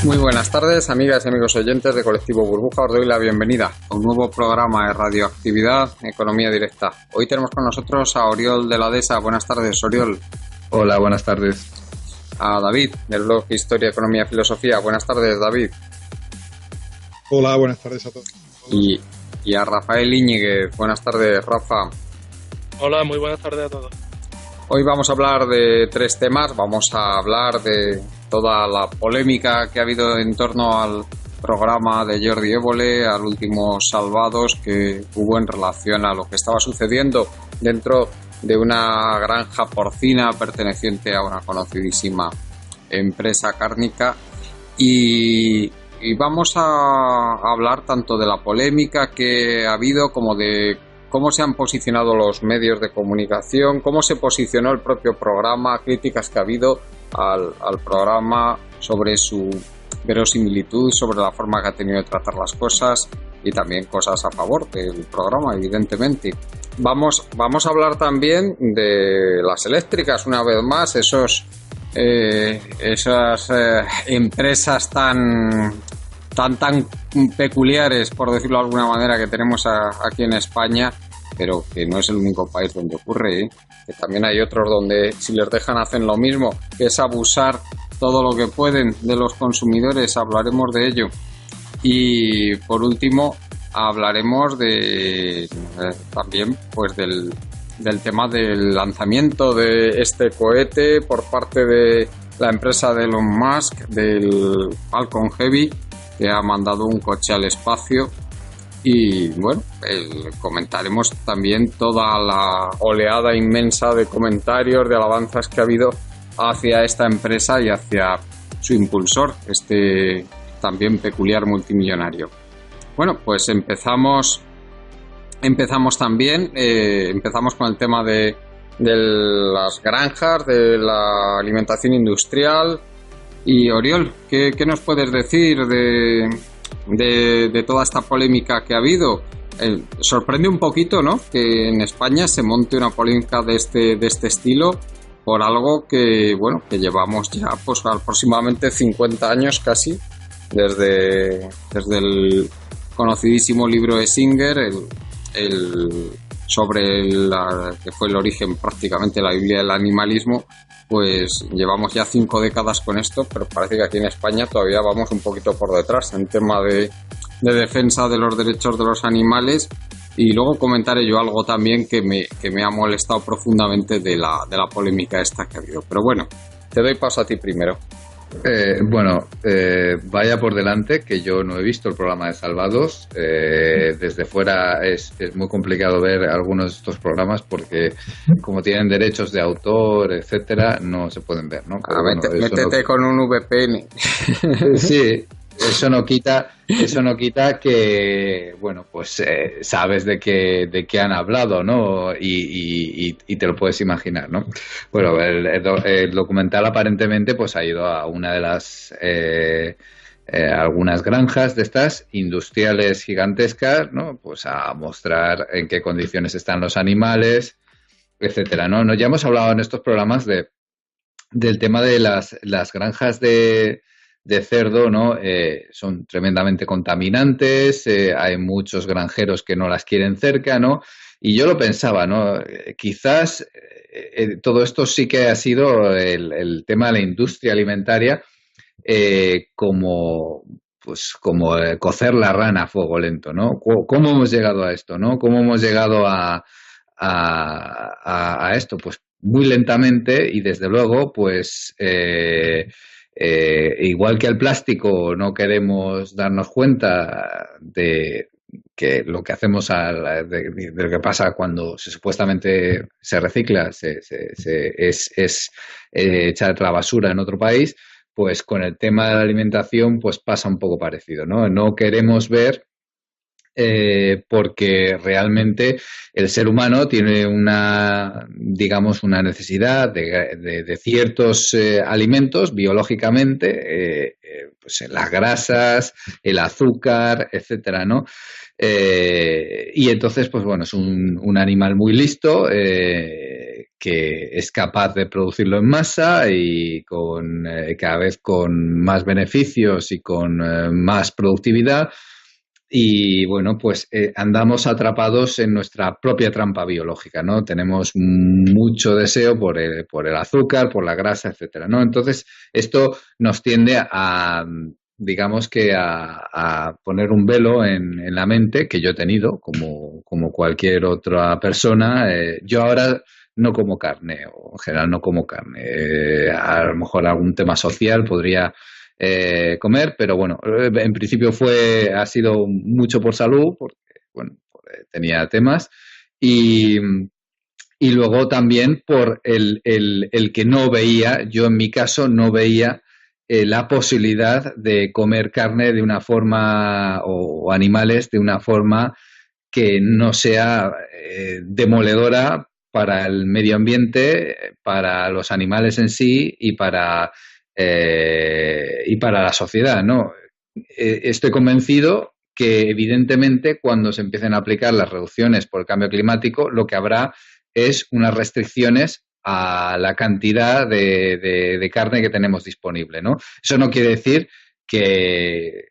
Muy buenas tardes, amigas y amigos oyentes de Colectivo Burbuja. Os doy la bienvenida a un nuevo programa de radioactividad, Economía Directa. Hoy tenemos con nosotros a Oriol de la Dehesa. Buenas tardes, Oriol. Hola, buenas tardes. A David, del blog Historia, Economía, Filosofía. Buenas tardes, David. Hola, buenas tardes a todos. Y a Rafael Íñiguez. Buenas tardes, Rafa. Hola, muy buenas tardes a todos. Hoy vamos a hablar de tres temas. Vamos a hablar de toda la polémica que ha habido en torno al programa de Jordi Évole, al último Salvados que hubo en relación a lo que estaba sucediendo dentro de una granja porcina perteneciente a una conocidísima empresa cárnica. Y vamos a hablar tanto de la polémica que ha habido como de cómo se han posicionado los medios de comunicación, cómo se posicionó el propio programa, críticas que ha habido al programa sobre su verosimilitud, sobre la forma que ha tenido de tratar las cosas y también cosas a favor del programa, evidentemente. Vamos a hablar también de las eléctricas, una vez más, esas empresas tan peculiares, por decirlo de alguna manera, que tenemos aquí en España, pero que no es el único país donde ocurre, que también hay otros donde si les dejan hacen lo mismo, que es abusar todo lo que pueden de los consumidores. Hablaremos de ello. Y por último hablaremos también pues del tema del lanzamiento de este cohete por parte de la empresa de Elon Musk, del Falcon Heavy, que ha mandado un coche al espacio. Y bueno, comentaremos también toda la oleada inmensa de comentarios, de alabanzas que ha habido hacia esta empresa y hacia su impulsor, este también peculiar multimillonario. Bueno, pues empezamos también, empezamos con el tema de las granjas, de la alimentación industrial. Y Oriol, ¿qué nos puedes decir de toda esta polémica que ha habido? Sorprende un poquito, ¿no?, que en España se monte una polémica de este estilo por algo que llevamos ya pues aproximadamente 50 años casi, desde el conocidísimo libro de Singer, sobre que fue el origen prácticamente de la Biblia del animalismo. Pues llevamos ya 5 décadas con esto, pero parece que aquí en España todavía vamos un poquito por detrás en tema de defensa de los derechos de los animales. Y luego comentaré yo algo también que me ha molestado profundamente de la polémica esta que ha habido. Pero bueno, te doy paso a ti primero. Vaya por delante que yo no he visto el programa de Salvados. Desde fuera es muy complicado ver algunos de estos programas porque como tienen derechos de autor, etcétera, no se pueden ver, ¿no? Pero métete con un VPN. Sí. Eso no quita que, bueno, pues sabes de qué han hablado, ¿no? Y te lo puedes imaginar, ¿no? Bueno, el documental aparentemente pues ha ido a una de las algunas granjas de estas industriales gigantescas, ¿no? Pues a mostrar en qué condiciones están los animales, etcétera, ¿no? Ya hemos hablado en estos programas del tema de las granjas de cerdo, ¿no? Son tremendamente contaminantes, hay muchos granjeros que no las quieren cerca, ¿no? Y yo lo pensaba, ¿no? Quizás todo esto sí que ha sido el tema de la industria alimentaria, como cocer la rana a fuego lento, ¿no? ¿Cómo hemos llegado a esto, no? ¿Cómo hemos llegado a esto? Pues muy lentamente y desde luego, pues igual que el plástico no queremos darnos cuenta de que lo que hacemos de lo que pasa cuando supuestamente se recicla es echar la basura en otro país, pues con el tema de la alimentación pues pasa un poco parecido, ¿no? No queremos ver porque realmente el ser humano tiene una necesidad de ciertos alimentos biológicamente, pues en las grasas, el azúcar, etcétera, ¿no? Y entonces, pues bueno, es un animal muy listo que es capaz de producirlo en masa y con cada vez con más beneficios y con más productividad. Y bueno, pues andamos atrapados en nuestra propia trampa biológica, ¿no? Tenemos mucho deseo por el azúcar, por la grasa, etcétera, ¿no? Entonces, esto nos tiende a, digamos que a poner un velo en la mente que yo he tenido, como cualquier otra persona. Yo ahora no como carne, o en general no como carne. A lo mejor algún tema social podría comer, pero bueno, en principio ha sido mucho por salud, porque bueno, tenía temas, y, y luego también por el que no veía, yo en mi caso no veía la posibilidad de comer carne de una forma o animales de una forma que no sea demoledora para el medio ambiente, para los animales en sí y para la sociedad, ¿no? Estoy convencido que evidentemente cuando se empiecen a aplicar las reducciones por el cambio climático, lo que habrá es unas restricciones a la cantidad de carne que tenemos disponible, ¿no? Eso no quiere decir que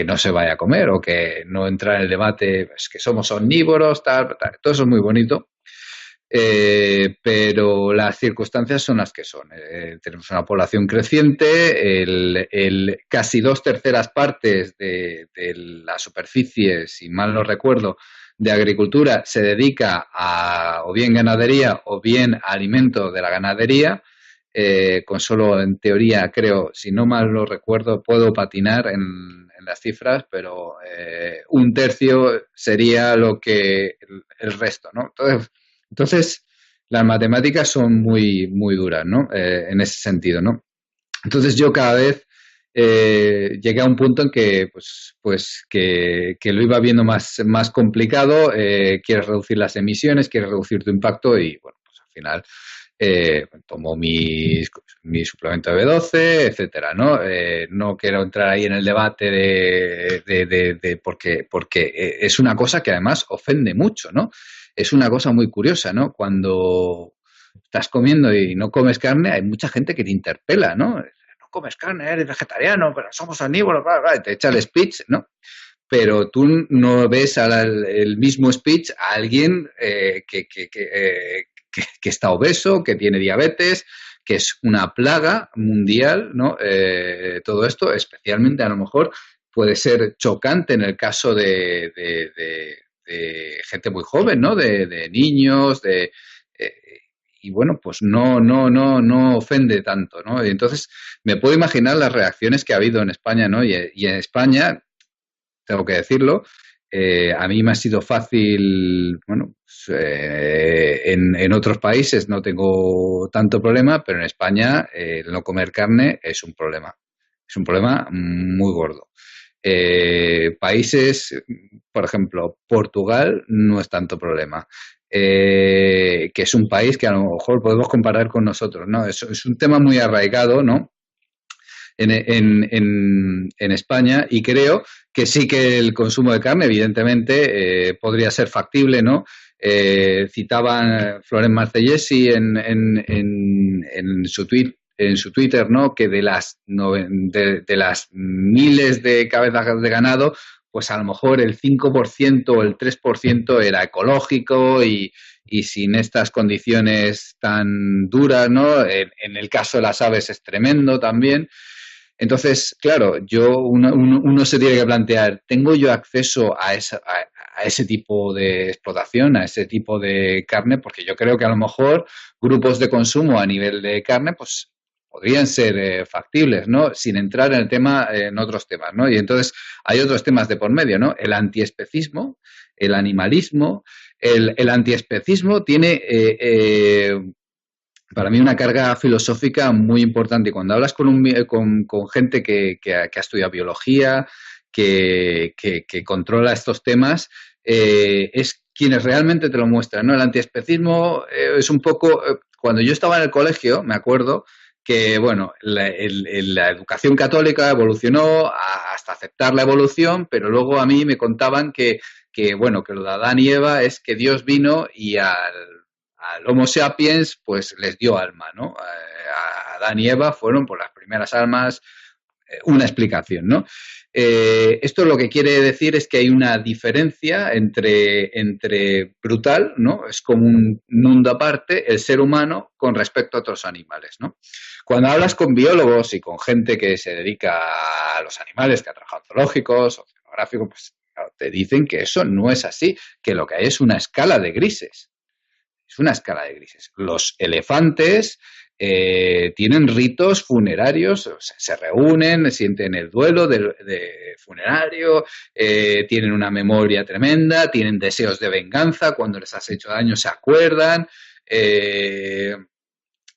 no se vaya a comer o que no entrar en el debate, es que somos omnívoros, tal, todo eso es muy bonito. Pero las circunstancias son las que son. Tenemos una población creciente, casi 2/3 partes de la superficie, si mal no recuerdo, de agricultura se dedica a o bien ganadería o bien a alimentos de la ganadería. Con solo, en teoría, creo, si no mal lo recuerdo, puedo patinar en las cifras, pero 1/3 sería lo que el resto, ¿no? Entonces, las matemáticas son muy, muy duras, ¿no? En ese sentido, ¿no? Entonces, yo cada vez llegué a un punto en que, que lo iba viendo más complicado. Quieres reducir las emisiones, quieres reducir tu impacto y, bueno, pues al final tomo mi suplemento de B12, etcétera, ¿no? No quiero entrar ahí en el debate porque es una cosa que además ofende mucho, ¿no? Es una cosa muy curiosa, ¿no? Cuando estás comiendo y no comes carne, hay mucha gente que te interpela, ¿no? No comes carne, eres vegetariano, pero somos omnívoros, bla, bla, y te echa el speech, ¿no? Pero tú no ves el mismo speech a alguien que está obeso, que tiene diabetes, que es una plaga mundial, ¿no? Todo esto, especialmente a lo mejor, puede ser chocante en el caso de gente muy joven, ¿no? De niños, y bueno, pues no ofende tanto, ¿no? Y entonces me puedo imaginar las reacciones que ha habido en España, ¿no? Y en España, tengo que decirlo, a mí me ha sido fácil, bueno, pues, en otros países no tengo tanto problema, pero en España el no comer carne es un problema muy gordo. Países, por ejemplo, Portugal no es tanto problema, que es un país que a lo mejor podemos comparar con nosotros, ¿no? Es un tema muy arraigado, ¿no? En España, y creo que sí que el consumo de carne, evidentemente, podría ser factible, ¿no? Citaban Florent Marcellesi en su tweet, en su Twitter, ¿no? Que de las miles de cabezas de ganado, pues a lo mejor el 5% o el 3% era ecológico y sin estas condiciones tan duras, ¿no? En el caso de las aves es tremendo también. Entonces, claro, uno se tiene que plantear, ¿tengo yo acceso a ese tipo de explotación, a ese tipo de carne? Porque yo creo que a lo mejor grupos de consumo a nivel de carne, pues podrían ser factibles, ¿no? Sin entrar en el tema, en otros temas, ¿no? Y entonces hay otros temas de por medio, ¿no? El antiespecismo, el animalismo. El antiespecismo tiene para mí una carga filosófica muy importante. Y cuando hablas con gente que ha estudiado biología, que controla estos temas, es quienes realmente te lo muestran, ¿no? El antiespecismo es un poco... Cuando yo estaba en el colegio, me acuerdo que, bueno, la educación católica evolucionó hasta aceptar la evolución, pero luego a mí me contaban que lo de Adán y Eva es que Dios vino y al al Homo sapiens pues les dio alma, ¿no? A Adán y Eva fueron por las primeras almas, una explicación, ¿no? Esto lo que quiere decir es que hay una diferencia entre brutal, ¿no? Es como un mundo aparte, el ser humano con respecto a otros animales, ¿no? Cuando hablas con biólogos y con gente que se dedica a los animales, que ha trabajado zoológicos o oceanográficos, pues claro, te dicen que eso no es así, que lo que hay es una escala de grises. Es una escala de grises. Los elefantes tienen ritos funerarios, o sea, se reúnen, sienten el duelo de funerario, tienen una memoria tremenda, tienen deseos de venganza, cuando les has hecho daño se acuerdan,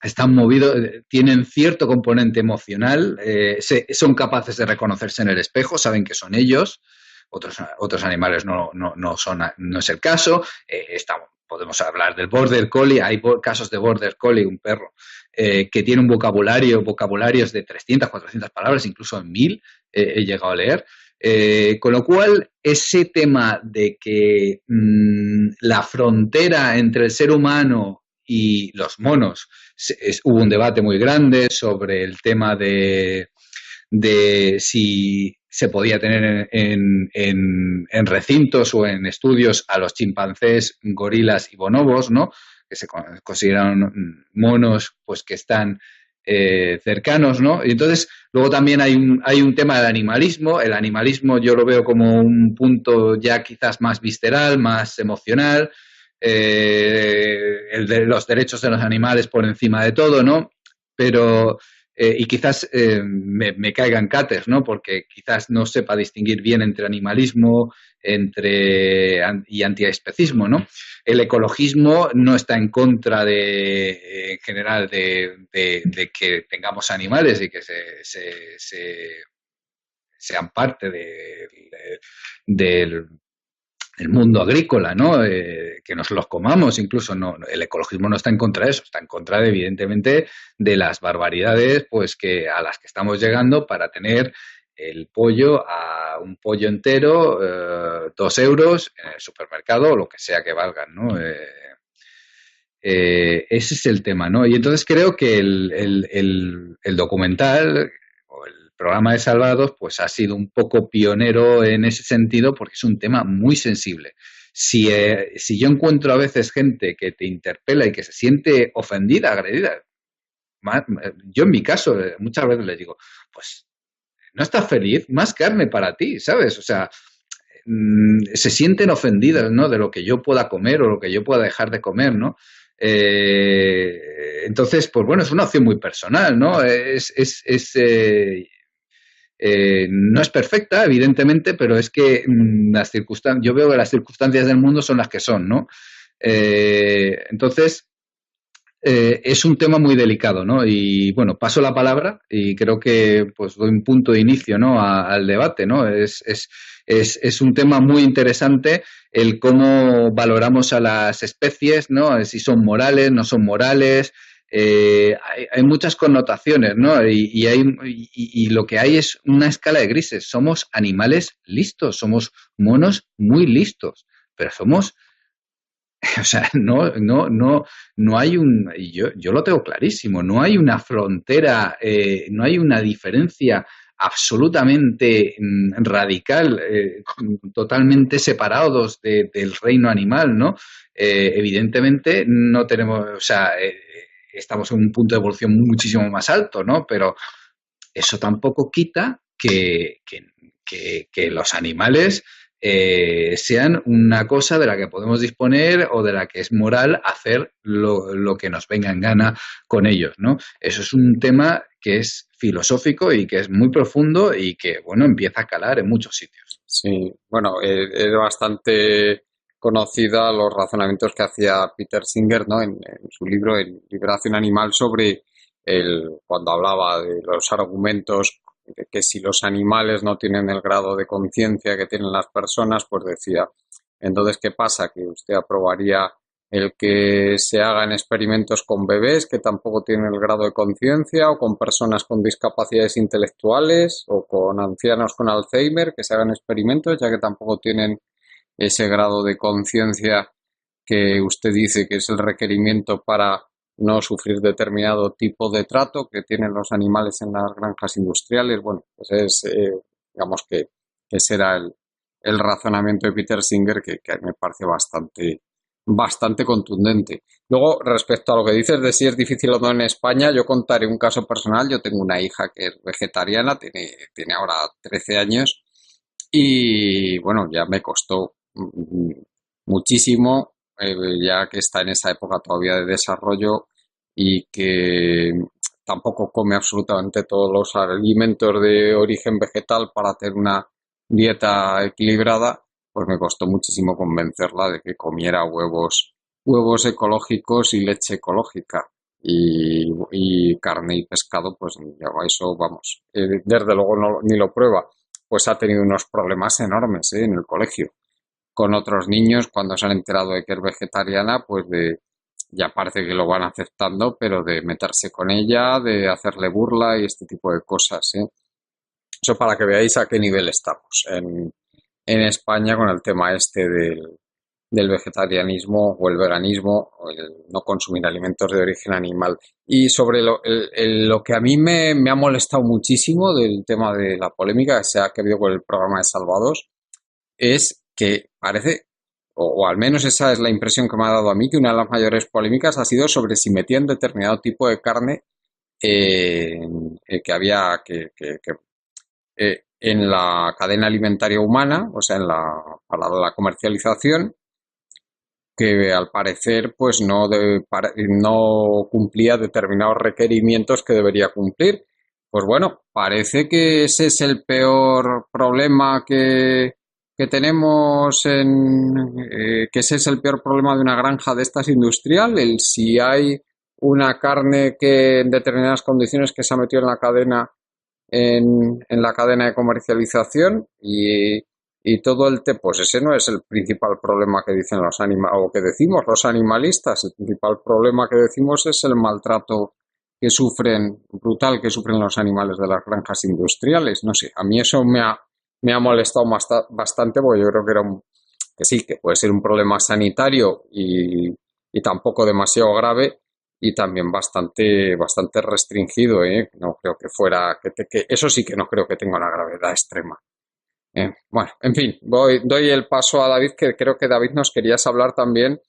están movidos, tienen cierto componente emocional, son capaces de reconocerse en el espejo, saben que son ellos. Otros animales no es el caso. Podemos hablar del Border Collie. Hay casos de Border Collie, un perro, que tiene un vocabularios de 300, 400 palabras, incluso en 1000 he llegado a leer. Con lo cual, ese tema de que la frontera entre el ser humano y los monos, hubo un debate muy grande sobre el tema de si se podía tener en recintos o en estudios a los chimpancés, gorilas y bonobos, ¿no? Que se consideran monos pues que están cercanos, ¿no? Y entonces luego también hay un tema del animalismo. El animalismo yo lo veo como un punto ya quizás más visceral, más emocional, el de los derechos de los animales por encima de todo, ¿no? Pero y quizás me caigan cates, ¿no? Porque quizás no sepa distinguir bien entre animalismo y antiespecismo, ¿no? El ecologismo no está en contra en general de que tengamos animales y que sean parte del mundo agrícola, ¿no? Que nos los comamos, incluso no, el ecologismo no está en contra de eso, está en contra evidentemente de las barbaridades pues a las que estamos llegando para tener el pollo a un pollo entero, 2 euros en el supermercado o lo que sea que valgan, ¿no? Ese es el tema, ¿no? Y entonces creo que el documental o el programa de Salvados pues ha sido un poco pionero en ese sentido porque es un tema muy sensible. Si yo encuentro a veces gente que te interpela y que se siente ofendida, agredida, yo en mi caso muchas veces les digo, pues no estás feliz, más carne para ti, ¿sabes? O sea, se sienten ofendidas, ¿no? De lo que yo pueda comer o lo que yo pueda dejar de comer, ¿no? Entonces, pues bueno, es una opción muy personal, ¿no? No es perfecta, evidentemente, pero es que yo veo que las circunstancias del mundo son las que son, ¿no? Entonces, es un tema muy delicado, ¿no? Y bueno, paso la palabra y creo que pues doy un punto de inicio, ¿no? al debate, ¿no? Es un tema muy interesante el cómo valoramos a las especies, ¿no? Si son morales, no son morales. Hay muchas connotaciones, ¿no? Y lo que hay es una escala de grises. Somos animales listos, somos monos muy listos, pero somos, o sea, no hay yo lo tengo clarísimo, no hay una frontera, no hay una diferencia absolutamente radical, totalmente separados del reino animal, ¿no? Evidentemente no tenemos, o sea, estamos en un punto de evolución muchísimo más alto, ¿no? Pero eso tampoco quita que los animales sean una cosa de la que podemos disponer o de la que es moral hacer lo que nos venga en gana con ellos, ¿no? Eso es un tema que es filosófico y que es muy profundo y que, bueno, empieza a calar en muchos sitios. Sí, bueno, es bastante conocida los razonamientos que hacía Peter Singer, ¿no? En su libro El Liberación Animal sobre cuando hablaba de los argumentos de que si los animales no tienen el grado de conciencia que tienen las personas, pues decía, entonces, ¿qué pasa? Que usted aprobaría el que se hagan experimentos con bebés que tampoco tienen el grado de conciencia, o con personas con discapacidades intelectuales, o con ancianos con Alzheimer, que se hagan experimentos ya que tampoco tienen ese grado de conciencia que usted dice que es el requerimiento para no sufrir determinado tipo de trato que tienen los animales en las granjas industriales. Bueno, pues digamos que ese era el razonamiento de Peter Singer que me parece bastante contundente. Luego, respecto a lo que dices de si es difícil o no en España, yo contaré un caso personal. Yo tengo una hija que es vegetariana, tiene ahora 13 años y bueno, ya me costó muchísimo, ya que está en esa época todavía de desarrollo y que tampoco come absolutamente todos los alimentos de origen vegetal para tener una dieta equilibrada, pues me costó muchísimo convencerla de que comiera huevos ecológicos y leche ecológica. Y carne y pescado, pues eso, vamos, desde luego ni lo prueba. Pues ha tenido unos problemas enormes, en el colegio con otros niños cuando se han enterado de que es vegetariana, pues ya parece que lo van aceptando, pero de meterse con ella, de hacerle burla y este tipo de cosas, ¿eh? Eso para que veáis a qué nivel estamos en España con el tema este del vegetarianismo o el veganismo o el no consumir alimentos de origen animal. Y sobre lo que a mí me ha molestado muchísimo del tema de la polémica que se ha habido con el programa de Salvados es que parece, o al menos esa es la impresión que me ha dado a mí, que una de las mayores polémicas ha sido sobre si metían determinado tipo de carne que había en la cadena alimentaria humana, o sea, para la comercialización, que al parecer pues no cumplía determinados requerimientos que debería cumplir. Pues bueno, parece que ese es el peor problema que tenemos que ese es el peor problema de una granja de estas industrial, si hay una carne que en determinadas condiciones que se ha metido en la cadena en la cadena de comercialización y todo pues ese no es el principal problema que dicen o que decimos los animalistas. El principal problema que decimos es el maltrato brutal que sufren los animales de las granjas industriales. No sé, a mí eso me ha molestado bastante porque yo creo que sí, que puede ser un problema sanitario y tampoco demasiado grave y también bastante restringido, ¿eh? No creo que fuera, que eso sí que no creo que tenga una gravedad extrema. Bueno, en fin, doy el paso a David, que creo que David nos querías hablar también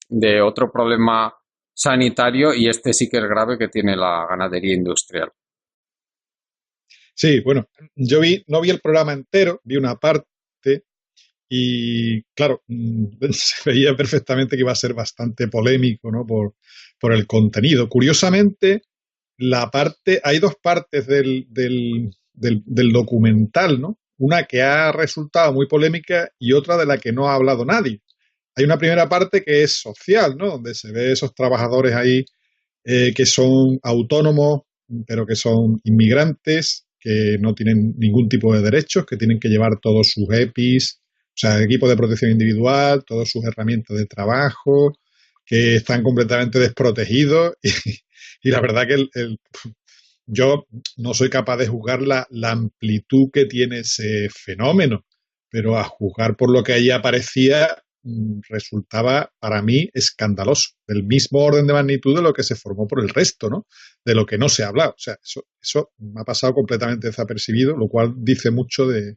de otro problema sanitario y este sí que es grave que tiene la ganadería industrial. Sí, bueno, yo no vi el programa entero, vi una parte y claro, se veía perfectamente que iba a ser bastante polémico, ¿no? Por el contenido. Curiosamente, hay dos partes del documental, ¿no? Una que ha resultado muy polémica y otra de la que no ha hablado nadie. Hay una primera parte que es social, ¿no? Donde se ve esos trabajadores ahí que son autónomos, pero que son inmigrantes, que no tienen ningún tipo de derechos, que tienen que llevar todos sus EPIs, o sea, equipo de protección individual, todas sus herramientas de trabajo, que están completamente desprotegidos y la verdad que yo no soy capaz de juzgar la amplitud que tiene ese fenómeno, pero a juzgar por lo que ahí aparecía resultaba para mí escandaloso, del mismo orden de magnitud de lo que se formó por el resto, ¿no? De lo que no se ha hablado. O sea, eso me ha pasado completamente desapercibido, lo cual dice mucho de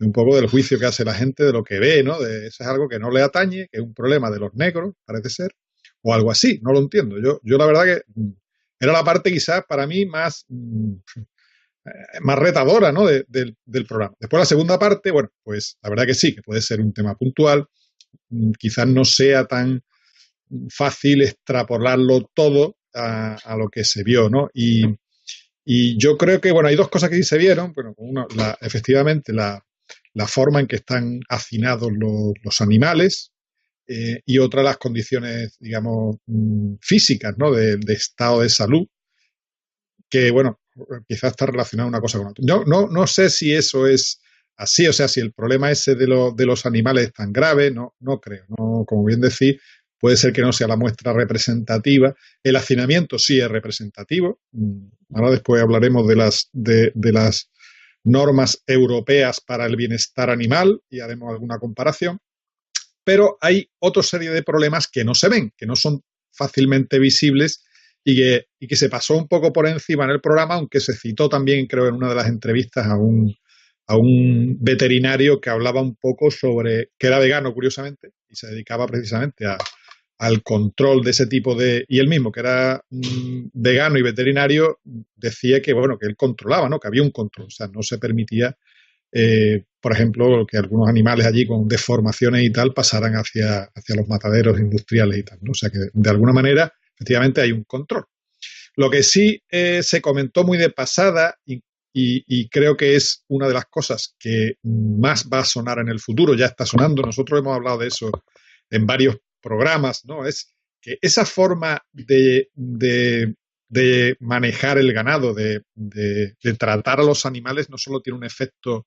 un poco del juicio que hace la gente de lo que ve, ¿no? Eso es algo que no le atañe, que es un problema de los negros, parece ser, o algo así, no lo entiendo. Yo la verdad que era la parte quizás para mí más retadora, ¿no? del programa. Después la segunda parte, bueno, pues la verdad que sí, que puede ser un tema puntual, quizás no sea tan fácil extrapolarlo todo a lo que se vio, ¿no? Y yo creo que, bueno, hay dos cosas que sí se vieron. Bueno, uno, efectivamente, la forma en que están hacinados los animales y otra, las condiciones, digamos, físicas, ¿no? De estado de salud, que, bueno, quizás está relacionada una cosa con otra. No sé si eso es así, o sea, si el problema ese de los animales es tan grave, no creo. No, como bien decís, puede ser que no sea la muestra representativa. El hacinamiento sí es representativo. Ahora después hablaremos de las normas europeas para el bienestar animal y haremos alguna comparación. pero hay otra serie de problemas que no se ven, que no son fácilmente visibles y que se pasó un poco por encima en el programa, aunque se citó también, creo, en una de las entrevistas a un veterinario que hablaba un poco sobre, que era vegano, curiosamente, y se dedicaba precisamente al control de ese tipo de... Y él mismo, que era vegano y veterinario, decía que, bueno, que él controlaba, ¿no? Que había un control, o sea, no se permitía, por ejemplo, que algunos animales allí con deformaciones y tal pasaran hacia los mataderos industriales y tal, ¿no? O sea, que de alguna manera, efectivamente, hay un control. Lo que sí se comentó muy de pasada y creo que es una de las cosas que más va a sonar en el futuro, ya está sonando, nosotros hemos hablado de eso en varios programas, ¿no? Es que esa forma de manejar el ganado, de tratar a los animales, no solo tiene un efecto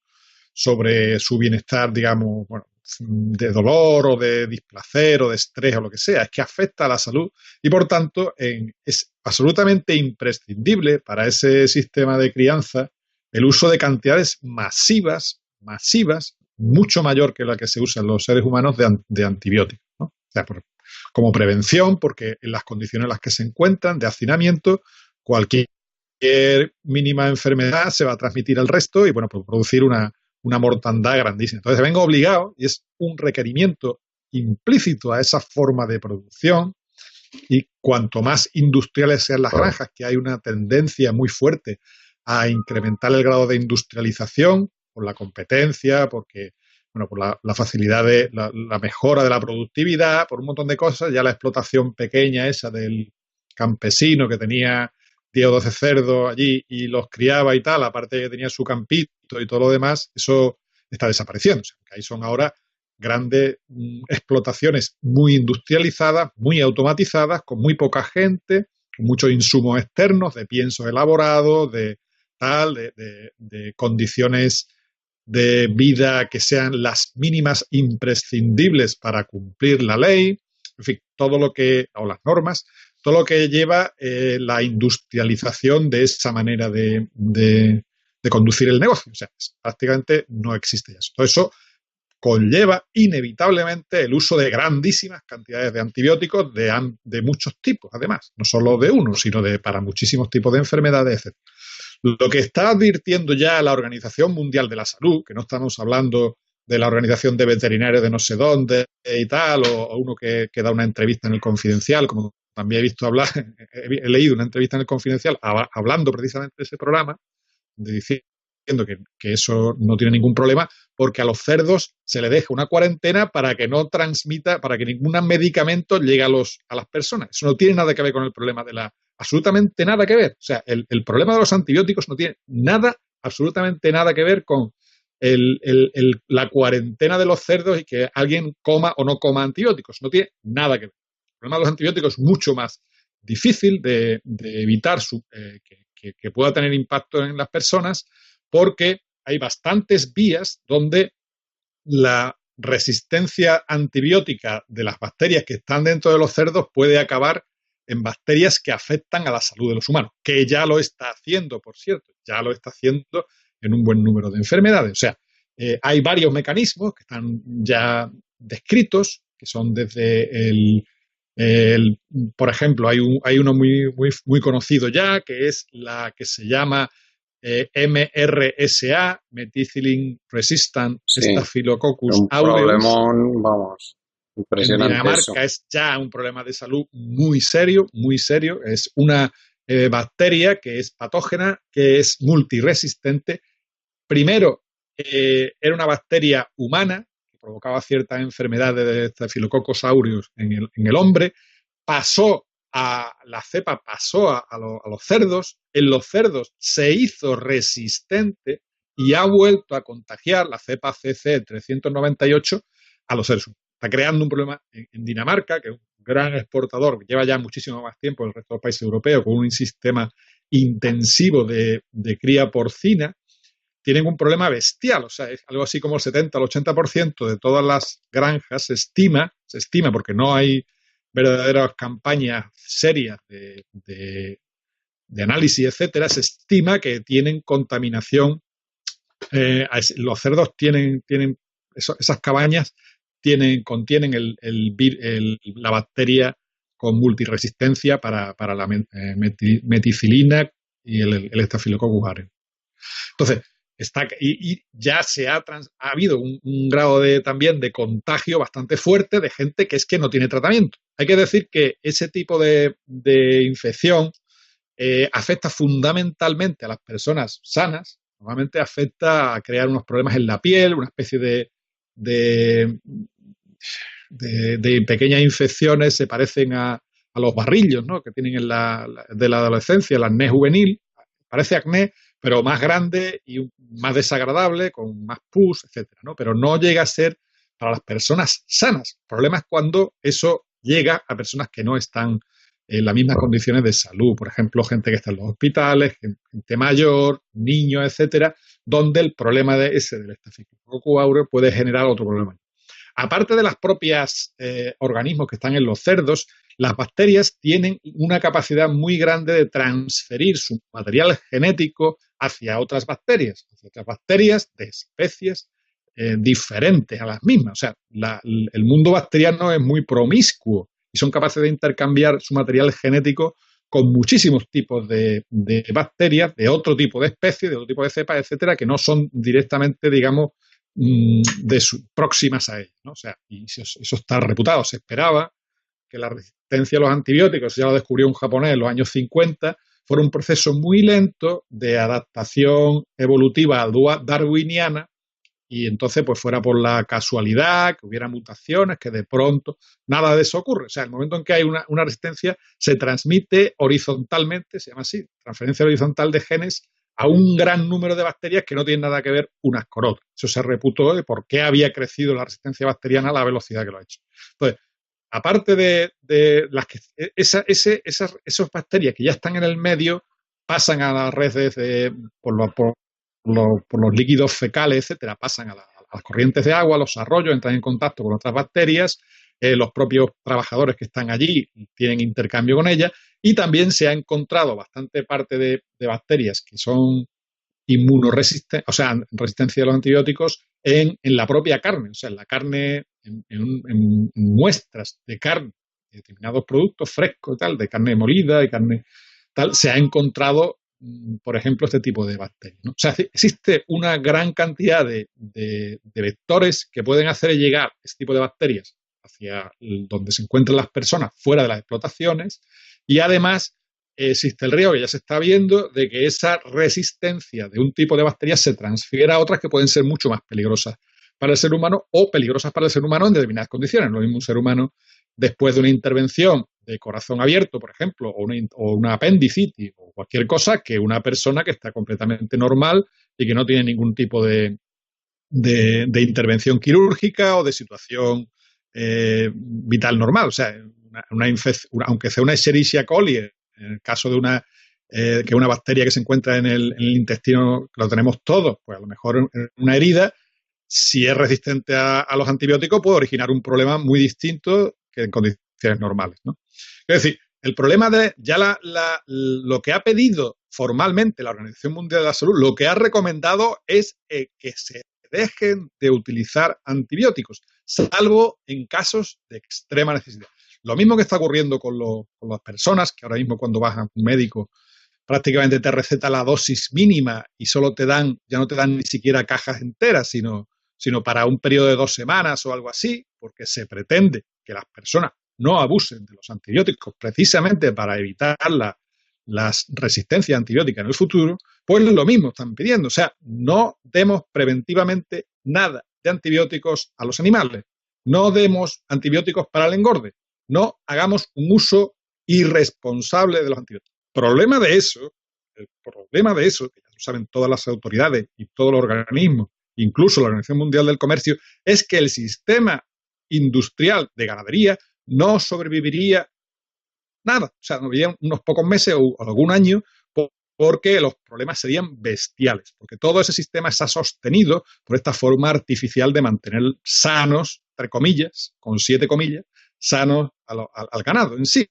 sobre su bienestar, digamos, bueno, de dolor o de displacer o de estrés o lo que sea, es que afecta a la salud y por tanto es absolutamente imprescindible para ese sistema de crianza el uso de cantidades masivas, mucho mayor que la que se usa en los seres humanos de antibióticos, ¿no? O sea, como prevención, porque en las condiciones en las que se encuentran de hacinamiento, cualquier mínima enfermedad se va a transmitir al resto y, bueno, pues producir una mortandad grandísima. Entonces, vengo obligado y es un requerimiento implícito a esa forma de producción y cuanto más industriales sean las granjas, que hay una tendencia muy fuerte a incrementar el grado de industrialización por la competencia, porque, bueno, por la facilidad de la mejora de la productividad, por un montón de cosas, ya la explotación pequeña esa del campesino que tenía 10 o 12 cerdos allí y los criaba y tal, aparte que tenía su campito y todo lo demás, eso está desapareciendo. O sea, que ahí son ahora grandes explotaciones muy industrializadas, muy automatizadas, con muy poca gente, con muchos insumos externos, de piensos elaborados, de condiciones de vida que sean las mínimas imprescindibles para cumplir la ley, en fin, todo lo que, o las normas, todo lo que lleva la industrialización de esa manera de conducir el negocio. O sea, prácticamente no existe eso. Todo eso conlleva inevitablemente el uso de grandísimas cantidades de antibióticos de muchos tipos, además, no solo de uno, sino para muchísimos tipos de enfermedades, etc. Lo que está advirtiendo ya la Organización Mundial de la Salud, que no estamos hablando de la Organización de Veterinarios de no sé dónde y tal, o uno que da una entrevista en el Confidencial, como también he visto hablar, he leído una entrevista en el Confidencial hablando precisamente de ese programa, diciendo que eso no tiene ningún problema, porque a los cerdos se les deja una cuarentena para que no transmita, para que ningún medicamento llegue a las personas. Eso no tiene nada que ver con el problema absolutamente nada que ver. O sea, el problema de los antibióticos no tiene absolutamente nada que ver con la cuarentena de los cerdos y que alguien coma o no coma antibióticos. No tiene nada que ver. El problema de los antibióticos es mucho más difícil de evitar que pueda tener impacto en las personas, porque hay bastantes vías donde la resistencia antibiótica de las bacterias que están dentro de los cerdos puede acabar en bacterias que afectan a la salud de los humanos, que ya lo está haciendo, por cierto, ya lo está haciendo en un buen número de enfermedades. O sea, hay varios mecanismos que están ya descritos, que son desde por ejemplo, hay uno muy conocido ya, que es la que se llama MRSA, Methicillin Resistant Staphylococcus aureus. Problemón, vamos, impresionante. En Dinamarca es ya un problema de salud muy serio, muy serio. Es una bacteria que es patógena, que es multiresistente. Primero, era una bacteria humana que provocaba ciertas enfermedades de Staphylococcus aureus en el hombre. La cepa pasó a los cerdos, en los cerdos se hizo resistente y ha vuelto a contagiar la cepa CC398 a los seres humanos. Está creando un problema en Dinamarca, que es un gran exportador, lleva ya muchísimo más tiempo en el resto de los países europeos, con un sistema intensivo de cría porcina. Tienen un problema bestial, o sea, es algo así como el 70 al 80% de todas las granjas se estima, porque no hay verdaderas campañas serias de análisis, etcétera, se estima que tienen contaminación. Los cerdos tienen esas cabañas contienen la bacteria con multiresistencia para la meticilina y el Staphylococcus aureus. Entonces, y ya ha habido un grado también de contagio bastante fuerte de gente que es que no tiene tratamiento. Hay que decir que ese tipo de infección afecta fundamentalmente a las personas sanas. Normalmente afecta a crear unos problemas en la piel, una especie de pequeñas infecciones, se parecen a los barrillos, ¿no?, que tienen de la adolescencia, el acné juvenil. Parece acné, pero más grande y más desagradable, con más pus, etcétera, ¿no? Pero no llega a ser para las personas sanas. El problema es cuando eso llega a personas que no están en las mismas condiciones de salud. Por ejemplo, gente que está en los hospitales, gente mayor, niños, etcétera, donde el problema del Staphylococcus aureus puede generar otro problema. Aparte de las propias organismos que están en los cerdos, las bacterias tienen una capacidad muy grande de transferir su material genético hacia otras bacterias de especies diferentes a las mismas. O sea, el mundo bacteriano es muy promiscuo y son capaces de intercambiar su material genético con muchísimos tipos de bacterias, de otro tipo de especies, de otro tipo de cepas, etcétera, que no son directamente, digamos, próximas a ellas, ¿no? O sea, y eso está reputado. Se esperaba que la resistencia a los antibióticos, ya lo descubrió un japonés en los años 50, fuera un proceso muy lento de adaptación evolutiva darwiniana, y entonces pues fuera por la casualidad, que hubiera mutaciones, que de pronto nada de eso ocurre. O sea, el momento en que hay una resistencia se transmite horizontalmente, se llama así, transferencia horizontal de genes, a un gran número de bacterias que no tienen nada que ver unas con otras. Eso se reputó de por qué había crecido la resistencia bacteriana a la velocidad que lo ha hecho. Entonces, aparte de las que esas bacterias que ya están en el medio pasan a las redes por los líquidos fecales, etcétera, pasan a las corrientes de agua, a los arroyos, entran en contacto con otras bacterias, los propios trabajadores que están allí tienen intercambio con ellas, y también se ha encontrado bastante parte de bacterias que son inmunoresistentes, o sea, resistencia a los antibióticos en la propia carne, o sea, en la carne, en muestras de carne, de determinados productos frescos y tal, de carne molida, de carne tal, se ha encontrado, por ejemplo, este tipo de bacterias, ¿no? O sea, existe una gran cantidad de vectores que pueden hacer llegar este tipo de bacterias hacia donde se encuentran las personas, fuera de las explotaciones, y además existe el riesgo, que ya se está viendo, de que esa resistencia de un tipo de bacterias se transfiera a otras que pueden ser mucho más peligrosas para el ser humano o peligrosas para el ser humano en determinadas condiciones. Lo mismo un ser humano después de una intervención de corazón abierto, por ejemplo, o una apendicitis o cualquier cosa, que una persona que está completamente normal y que no tiene ningún tipo de intervención quirúrgica o de situación vital normal. O sea, aunque sea una Escherichia coli, en el caso de que una bacteria que se encuentra en el intestino, que lo tenemos todos, pues a lo mejor una herida, si es resistente a los antibióticos, puede originar un problema muy distinto que en condiciones normales, ¿no? Es decir, el problema de lo que ha pedido formalmente la Organización Mundial de la Salud, lo que ha recomendado es que se dejen de utilizar antibióticos, salvo en casos de extrema necesidad. Lo mismo que está ocurriendo con las personas, que ahora mismo cuando vas a un médico prácticamente te receta la dosis mínima y ya no te dan ni siquiera cajas enteras, sino para un periodo de 2 semanas o algo así, porque se pretende que las personas no abusen de los antibióticos precisamente para evitar las resistencias antibióticas en el futuro, pues lo mismo están pidiendo. O sea, no demos preventivamente nada de antibióticos a los animales, no demos antibióticos para el engorde, no hagamos un uso irresponsable de los antibióticos. El problema de eso, que ya lo saben todas las autoridades y todos los organismos, incluso la Organización Mundial del Comercio, es que el sistema industrial de ganadería no sobreviviría nada. O sea, no vivirían unos pocos meses o algún año, porque los problemas serían bestiales, porque todo ese sistema está sostenido por esta forma artificial de mantener sanos, entre comillas, con 7 comillas, sanos al ganado en sí,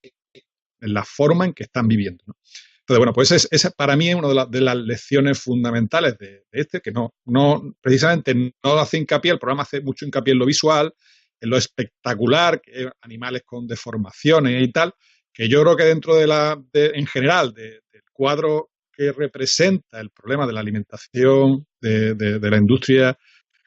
en la forma en que están viviendo, ¿no? Entonces, bueno, pues esa para mí es una de las lecciones fundamentales de que no precisamente no hace hincapié, el programa hace mucho hincapié en lo visual en lo espectacular, que es animales con deformaciones y tal, que yo creo que dentro en general, del cuadro que representa el problema de la alimentación de la industria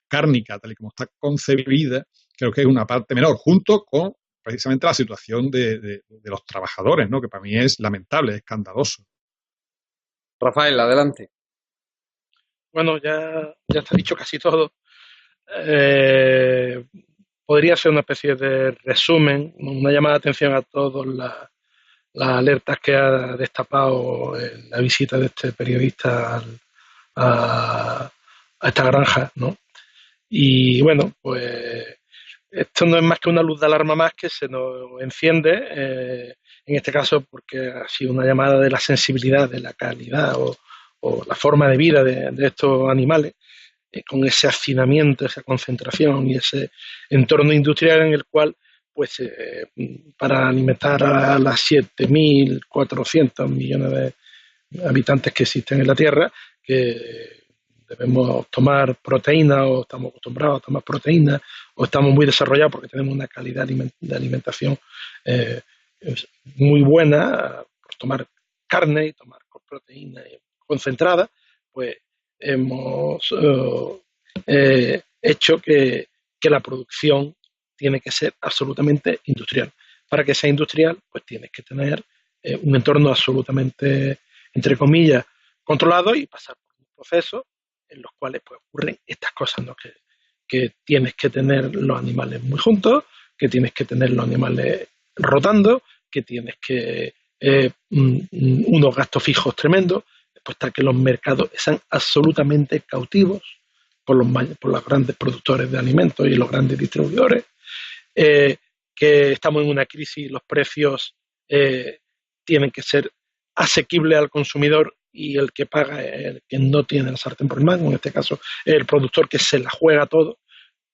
cárnica, tal y como está concebida, creo que es una parte menor, junto con precisamente la situación de los trabajadores, ¿no? Que para mí es lamentable, es escandaloso. Rafael, adelante. Bueno, ya está dicho casi todo. Podría ser una especie de resumen, una llamada de atención a todas las alertas que ha destapado la visita de este periodista a esta granja, ¿no? Y bueno, pues esto no es más que una luz de alarma más que se nos enciende, en este caso porque ha sido una llamada de la sensibilidad, de la calidad o la forma de vida de estos animales, con ese hacinamiento, esa concentración y ese entorno industrial en el cual, pues, para alimentar a las 7.400 millones de habitantes que existen en la Tierra, que debemos tomar proteína o estamos acostumbrados a tomar proteína o estamos muy desarrollados porque tenemos una calidad de alimentación muy buena por tomar carne y tomar proteína concentrada, pues hemos hecho que la producción tiene que ser absolutamente industrial. Para que sea industrial, pues tienes que tener un entorno absolutamente, entre comillas, controlado y pasar por un proceso en los cuales pues ocurren estas cosas, ¿no? Que tienes que tener los animales muy juntos, que tienes que tener los animales rotando, que tienes que unos gastos fijos tremendos, después está que los mercados están absolutamente cautivos por los grandes productores de alimentos y los grandes distribuidores, que estamos en una crisis, los precios tienen que ser asequibles al consumidor y el que paga es el que no tiene la sartén por el mango, en este caso el productor que se la juega todo,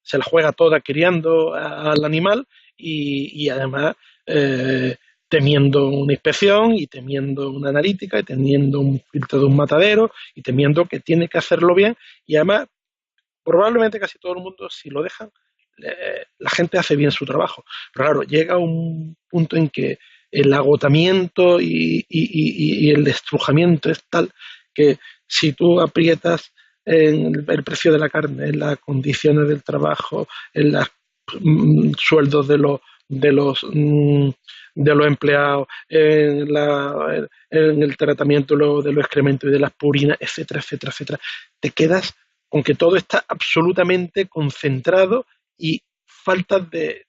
se la juega toda criando al animal y además temiendo una inspección y temiendo una analítica y teniendo un filtro de un matadero y temiendo que tiene que hacerlo bien y además probablemente casi todo el mundo si lo dejan la gente hace bien su trabajo, pero claro, llega un punto en que el agotamiento y el estrujamiento es tal que si tú aprietas en el precio de la carne, en las condiciones del trabajo, en los sueldos de los empleados, en el tratamiento de los excrementos y de las purinas, etcétera, etcétera, etcétera, te quedas con que todo está absolutamente concentrado y falta de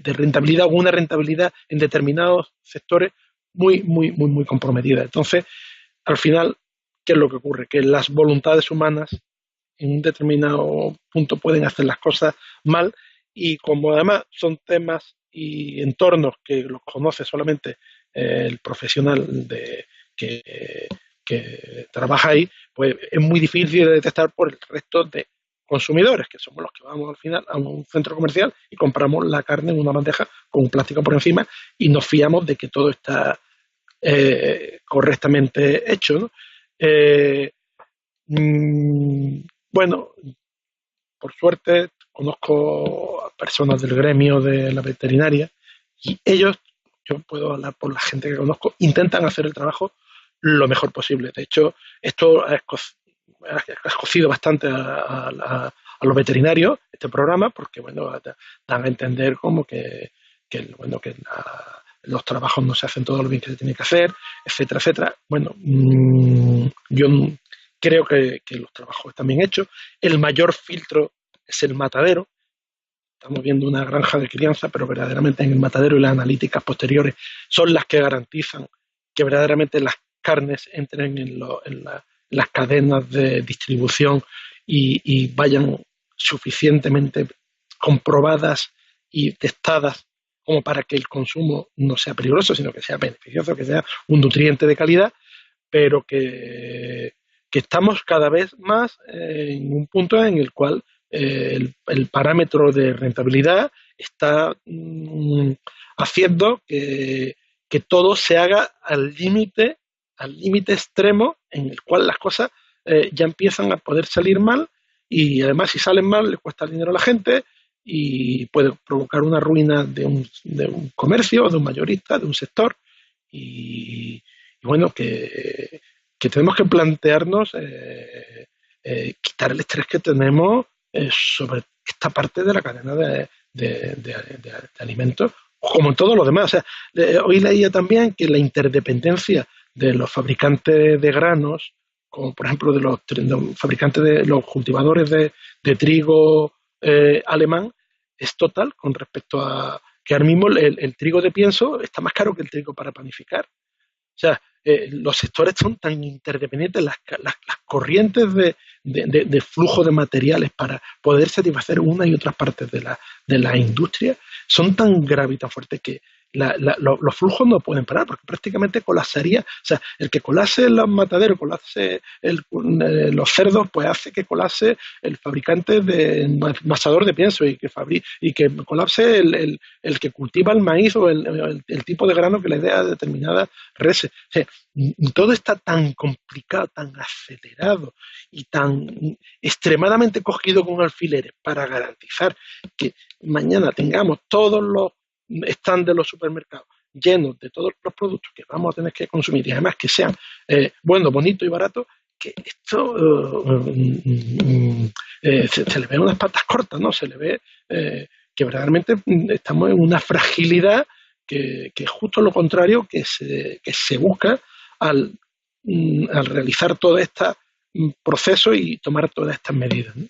rentabilidad o una rentabilidad en determinados sectores muy, muy, muy, muy comprometida. Entonces, al final, ¿qué es lo que ocurre? Que las voluntades humanas en un determinado punto pueden hacer las cosas mal y como además son temas y entornos que los conoce solamente el profesional que trabaja ahí, pues es muy difícil de detectar por el resto de consumidores, que somos los que vamos al final a un centro comercial y compramos la carne en una bandeja con un plástico por encima y nos fiamos de que todo está correctamente hecho, ¿no? Bueno, por suerte conozco a personas del gremio de la veterinaria y ellos, yo puedo hablar por la gente que conozco, intentan hacer el trabajo lo mejor posible. De hecho, esto ha escocido bastante a los veterinarios, este programa, porque bueno, dan a entender como que los trabajos no se hacen todo lo bien que se tiene que hacer, etcétera, etcétera. Bueno, yo creo que los trabajos están bien hechos. El mayor filtro es el matadero. Estamos viendo una granja de crianza, pero verdaderamente en el matadero y las analíticas posteriores son las que garantizan que verdaderamente las carnes entren en las cadenas de distribución y vayan suficientemente comprobadas y testadas como para que el consumo no sea peligroso, sino que sea beneficioso, que sea un nutriente de calidad, pero que estamos cada vez más en un punto en el cual el parámetro de rentabilidad está haciendo que todo se haga al límite extremo en el cual las cosas ya empiezan a poder salir mal y además si salen mal le cuesta dinero a la gente y puede provocar una ruina de un comercio, de un mayorista, de un sector. Y bueno, que tenemos que plantearnos quitar el estrés que tenemos sobre esta parte de la cadena de alimentos, como en todo lo demás. O sea, hoy leía también que la interdependencia de los fabricantes de granos, como por ejemplo de los fabricantes de los cultivadores de trigo alemán, es total con respecto a que ahora mismo el trigo de pienso está más caro que el trigo para panificar. O sea, los sectores son tan interdependientes, las corrientes de flujo de materiales para poder satisfacer una y otras partes de la industria son tan graves y tan fuertes que los flujos no pueden parar, porque prácticamente colapsaría. O sea, el que colapse los mataderos, colapse los cerdos, pues hace que colapse el fabricante de masador de pienso y que colapse el que cultiva el maíz o el tipo de grano que le dé a determinadas reses. O sea, todo está tan complicado, tan acelerado y tan extremadamente cogido con alfileres para garantizar que mañana tengamos todos los stands de los supermercados llenos de todos los productos que vamos a tener que consumir y además que sean buenos, bonitos y baratos, que esto se le ve unas patas cortas, ¿no? Se le ve que verdaderamente estamos en una fragilidad que es justo lo contrario que se busca al realizar todo este proceso y tomar todas estas medidas, ¿no?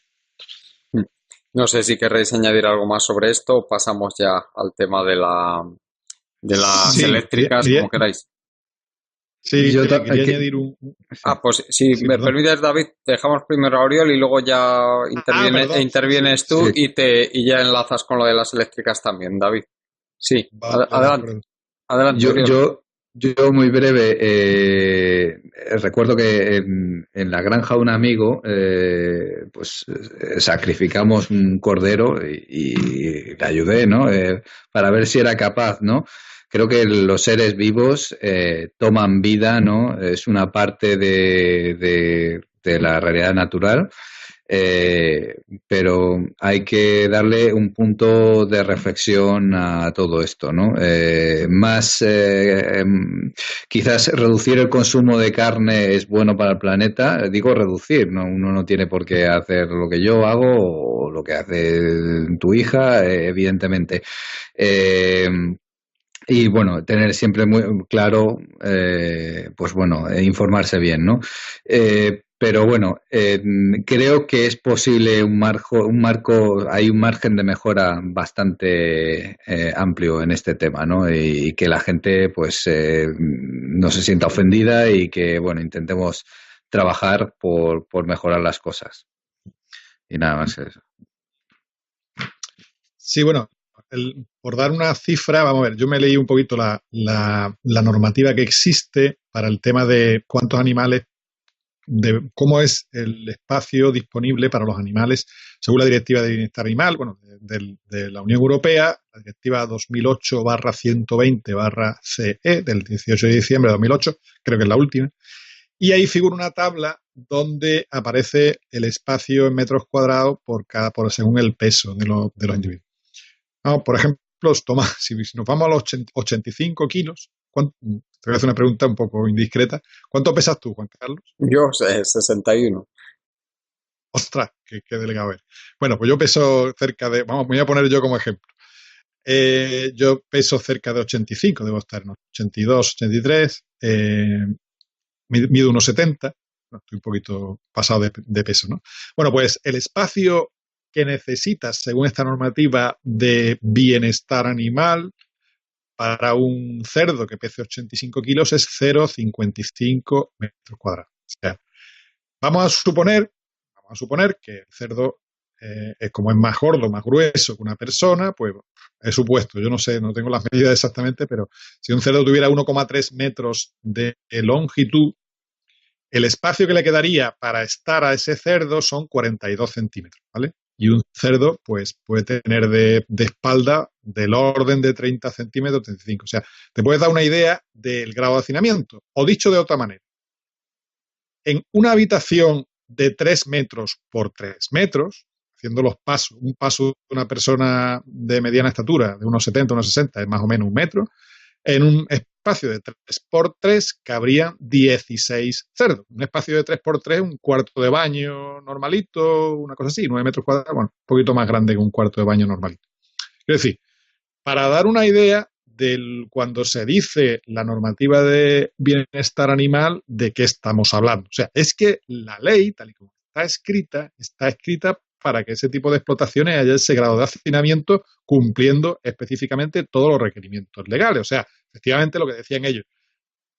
No sé si querréis añadir algo más sobre esto o pasamos ya al tema de las eléctricas, como queráis. Sí, yo quería añadir pues si me permites, David, dejamos primero a Oriol y luego ya intervienes tú y ya enlazas con lo de las eléctricas también, David. Sí, adelante. Adelante. Yo muy breve, recuerdo que en la granja de un amigo pues sacrificamos un cordero y le ayudé, ¿no? Para ver si era capaz, ¿no? Creo que los seres vivos toman vida, ¿no? Es una parte de la realidad natural. Pero hay que darle un punto de reflexión a todo esto, ¿no? Quizás reducir el consumo de carne es bueno para el planeta. Digo reducir, ¿no? Uno no tiene por qué hacer lo que yo hago o lo que hace tu hija, evidentemente. Y bueno, tener siempre muy claro, pues bueno, informarse bien, ¿no? Pero bueno, creo que es posible hay un margen de mejora bastante amplio en este tema, ¿no? Y que la gente, pues, no se sienta ofendida y que, bueno, intentemos trabajar por mejorar las cosas. Y nada más eso. Sí, bueno, por dar una cifra, vamos a ver, yo me leí un poquito la normativa que existe para el tema de cuántos animales, de cómo es el espacio disponible para los animales según la Directiva de Bienestar Animal, bueno, de la Unión Europea, la Directiva 2008/120/CE del 18 de diciembre de 2008, creo que es la última, y ahí figura una tabla donde aparece el espacio en metros cuadrados según el peso de los individuos. No, por ejemplo, si nos vamos a los 85 kilos, te voy a hacer una pregunta un poco indiscreta. ¿Cuánto pesas tú, Juan Carlos? Yo, 61. Ostras, qué delegado eres. Bueno, pues yo peso cerca de... Vamos, voy a poner yo como ejemplo. Yo peso cerca de 85, debo estar en 82, 83. Mido unos 70. Estoy un poquito pasado de peso, ¿no? Bueno, pues el espacio que necesitas, según esta normativa de bienestar animal, para un cerdo que pese 85 kilos es 0,55 metros cuadrados. O sea, vamos a suponer que el cerdo, como es más gordo, más grueso que una persona, pues he supuesto, yo no sé, no tengo las medidas exactamente, pero si un cerdo tuviera 1,3 metros de longitud, el espacio que le quedaría para estar a ese cerdo son 42 centímetros, ¿vale? Y un cerdo, pues, puede tener de espalda del orden de 30 centímetros, 35. O sea, te puedes dar una idea del grado de hacinamiento. O dicho de otra manera, en una habitación de 3 metros por 3 metros, haciendo los pasos, un paso de una persona de mediana estatura, de unos 70, unos 60, es más o menos 1 metro, en un espacio de 3x3 cabrían 16 cerdos. Un espacio de 3x3, un cuarto de baño normalito, una cosa así, 9 metros cuadrados, bueno, un poquito más grande que un cuarto de baño normalito. Es decir, para dar una idea cuando se dice la normativa de bienestar animal, ¿de qué estamos hablando? O sea, es que la ley, tal y como está escrita para que ese tipo de explotaciones haya ese grado de hacinamiento cumpliendo específicamente todos los requerimientos legales. O sea, efectivamente lo que decían ellos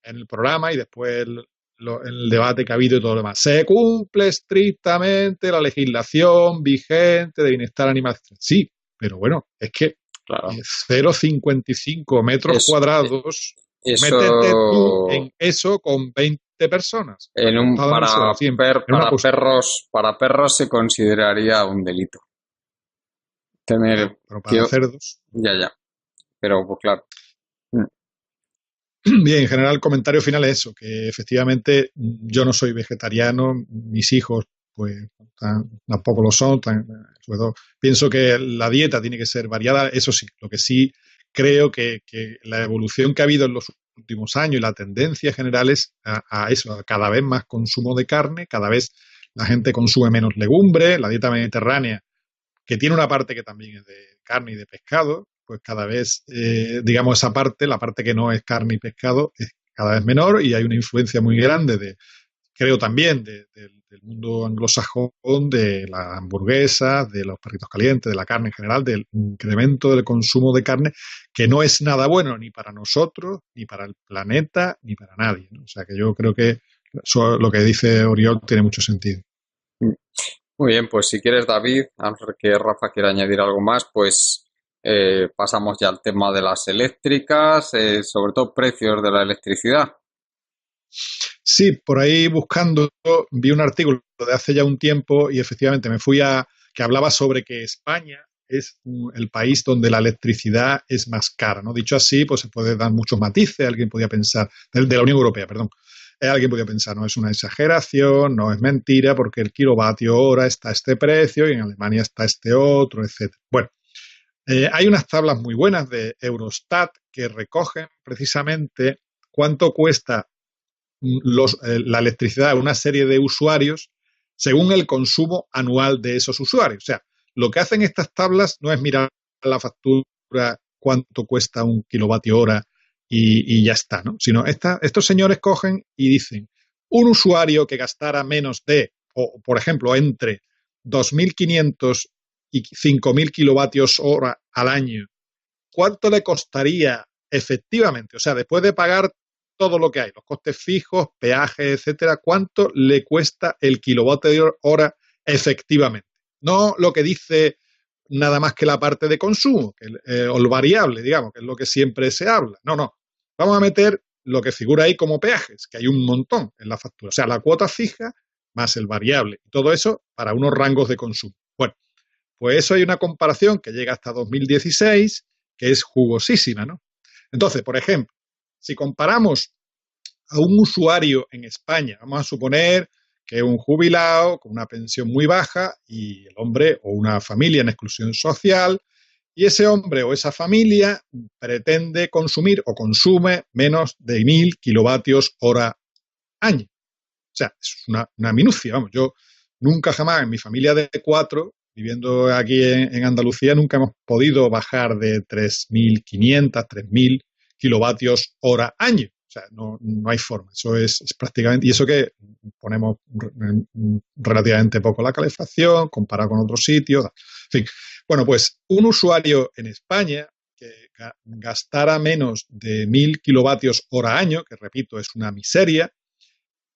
en el programa y después el debate que ha habido y todo lo demás. Se cumple estrictamente la legislación vigente de bienestar animal. Sí, pero bueno, es que Claro. 0,55 metros cuadrados, métete tú en eso con 20 personas. Para perros se consideraría un delito. Pero para cerdos. Ya. Pero pues claro. Bien, en general el comentario final es eso, que efectivamente yo no soy vegetariano, mis hijos pues tampoco lo son, sobre todo, pienso que la dieta tiene que ser variada, eso sí, lo que sí creo que la evolución que ha habido en los últimos años y la tendencia general es a eso, a cada vez más consumo de carne, cada vez la gente consume menos legumbre, la dieta mediterránea, que tiene una parte que también es de carne y de pescado, pues cada vez, digamos, esa parte, la parte que no es carne y pescado, es cada vez menor y hay una influencia muy grande creo también, del mundo anglosajón, de las hamburguesas, de los perritos calientes, de la carne en general, del incremento del consumo de carne, que no es nada bueno ni para nosotros, ni para el planeta, ni para nadie, ¿no? O sea que yo creo que lo que dice Oriol tiene mucho sentido. Muy bien, pues si quieres, David, a no ser que Rafa quiera añadir algo más, pues pasamos ya al tema de las eléctricas, sobre todo precios de la electricidad. Sí, por ahí buscando vi un artículo de hace ya un tiempo y efectivamente me fui que hablaba sobre que España es el país donde la electricidad es más cara, ¿no? Dicho así, pues se puede dar muchos matices, alguien podría pensar, de la Unión Europea, perdón. Alguien podría pensar, no es una exageración, no es mentira, porque el kilovatio hora está a este precio y en Alemania está este otro, etc. Bueno, hay unas tablas muy buenas de Eurostat que recogen precisamente cuánto cuesta la electricidad a una serie de usuarios según el consumo anual de esos usuarios. O sea, lo que hacen estas tablas no es mirar la factura, cuánto cuesta un kilovatio hora y ya está, ¿no? Sino estos señores cogen y dicen, un usuario que gastara menos de, o por ejemplo, entre 2.500 y 5.000 kilovatios hora al año, ¿cuánto le costaría efectivamente? O sea, después de pagar todo lo que hay, los costes fijos, peajes, etcétera, ¿cuánto le cuesta el kilovatio hora efectivamente? No lo que dice nada más que la parte de consumo, o lo variable, digamos, que es lo que siempre se habla. No. Vamos a meter lo que figura ahí como peajes, que hay un montón en la factura. O sea, la cuota fija más el variable. Y todo eso para unos rangos de consumo. Bueno, pues eso hay una comparación que llega hasta 2016, que es jugosísima, ¿no? Entonces, por ejemplo, si comparamos a un usuario en España, vamos a suponer que es un jubilado con una pensión muy baja y el hombre o una familia en exclusión social, y ese hombre o esa familia pretende consumir o consume menos de 1.000 kilovatios hora año. O sea, es una minucia, vamos. Yo nunca jamás en mi familia de 4, viviendo aquí en Andalucía, nunca hemos podido bajar de 3.500, 3.000 kilovatios hora año. O sea, no hay forma. Eso es prácticamente... Y eso que ponemos relativamente poco la calefacción comparado con otros sitios. En fin. Bueno, pues un usuario en España que gastara menos de 1.000 kilovatios hora año, que repito, es una miseria,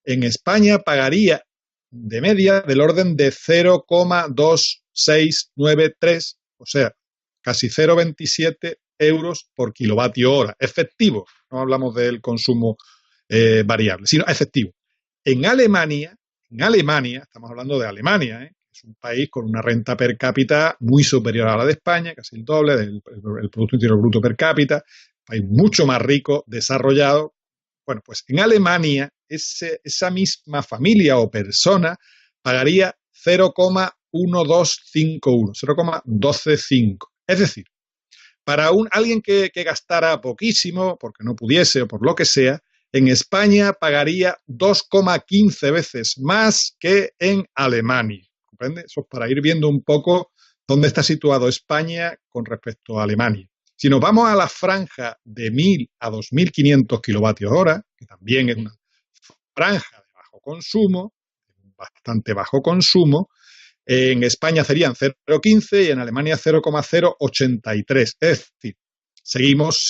en España pagaría de media del orden de 0,2693, o sea, casi 0,27 euros por kilovatio hora, efectivo, no hablamos del consumo variable, sino efectivo. En Alemania, estamos hablando de Alemania, es un país con una renta per cápita muy superior a la de España, casi el doble del Producto Interior Bruto per cápita, un país mucho más rico, desarrollado. Bueno, pues en Alemania esa misma familia o persona pagaría 0,1251, 0,125. Es decir, para alguien que gastara poquísimo, porque no pudiese o por lo que sea, en España pagaría 2,15 veces más que en Alemania. ¿Comprende? Eso es para ir viendo un poco dónde está situado España con respecto a Alemania. Si nos vamos a la franja de 1.000 a 2.500 kilovatios hora, que también es una franja de bajo consumo, bastante bajo consumo, en España serían 0,15 y en Alemania 0,083. Es decir, seguimos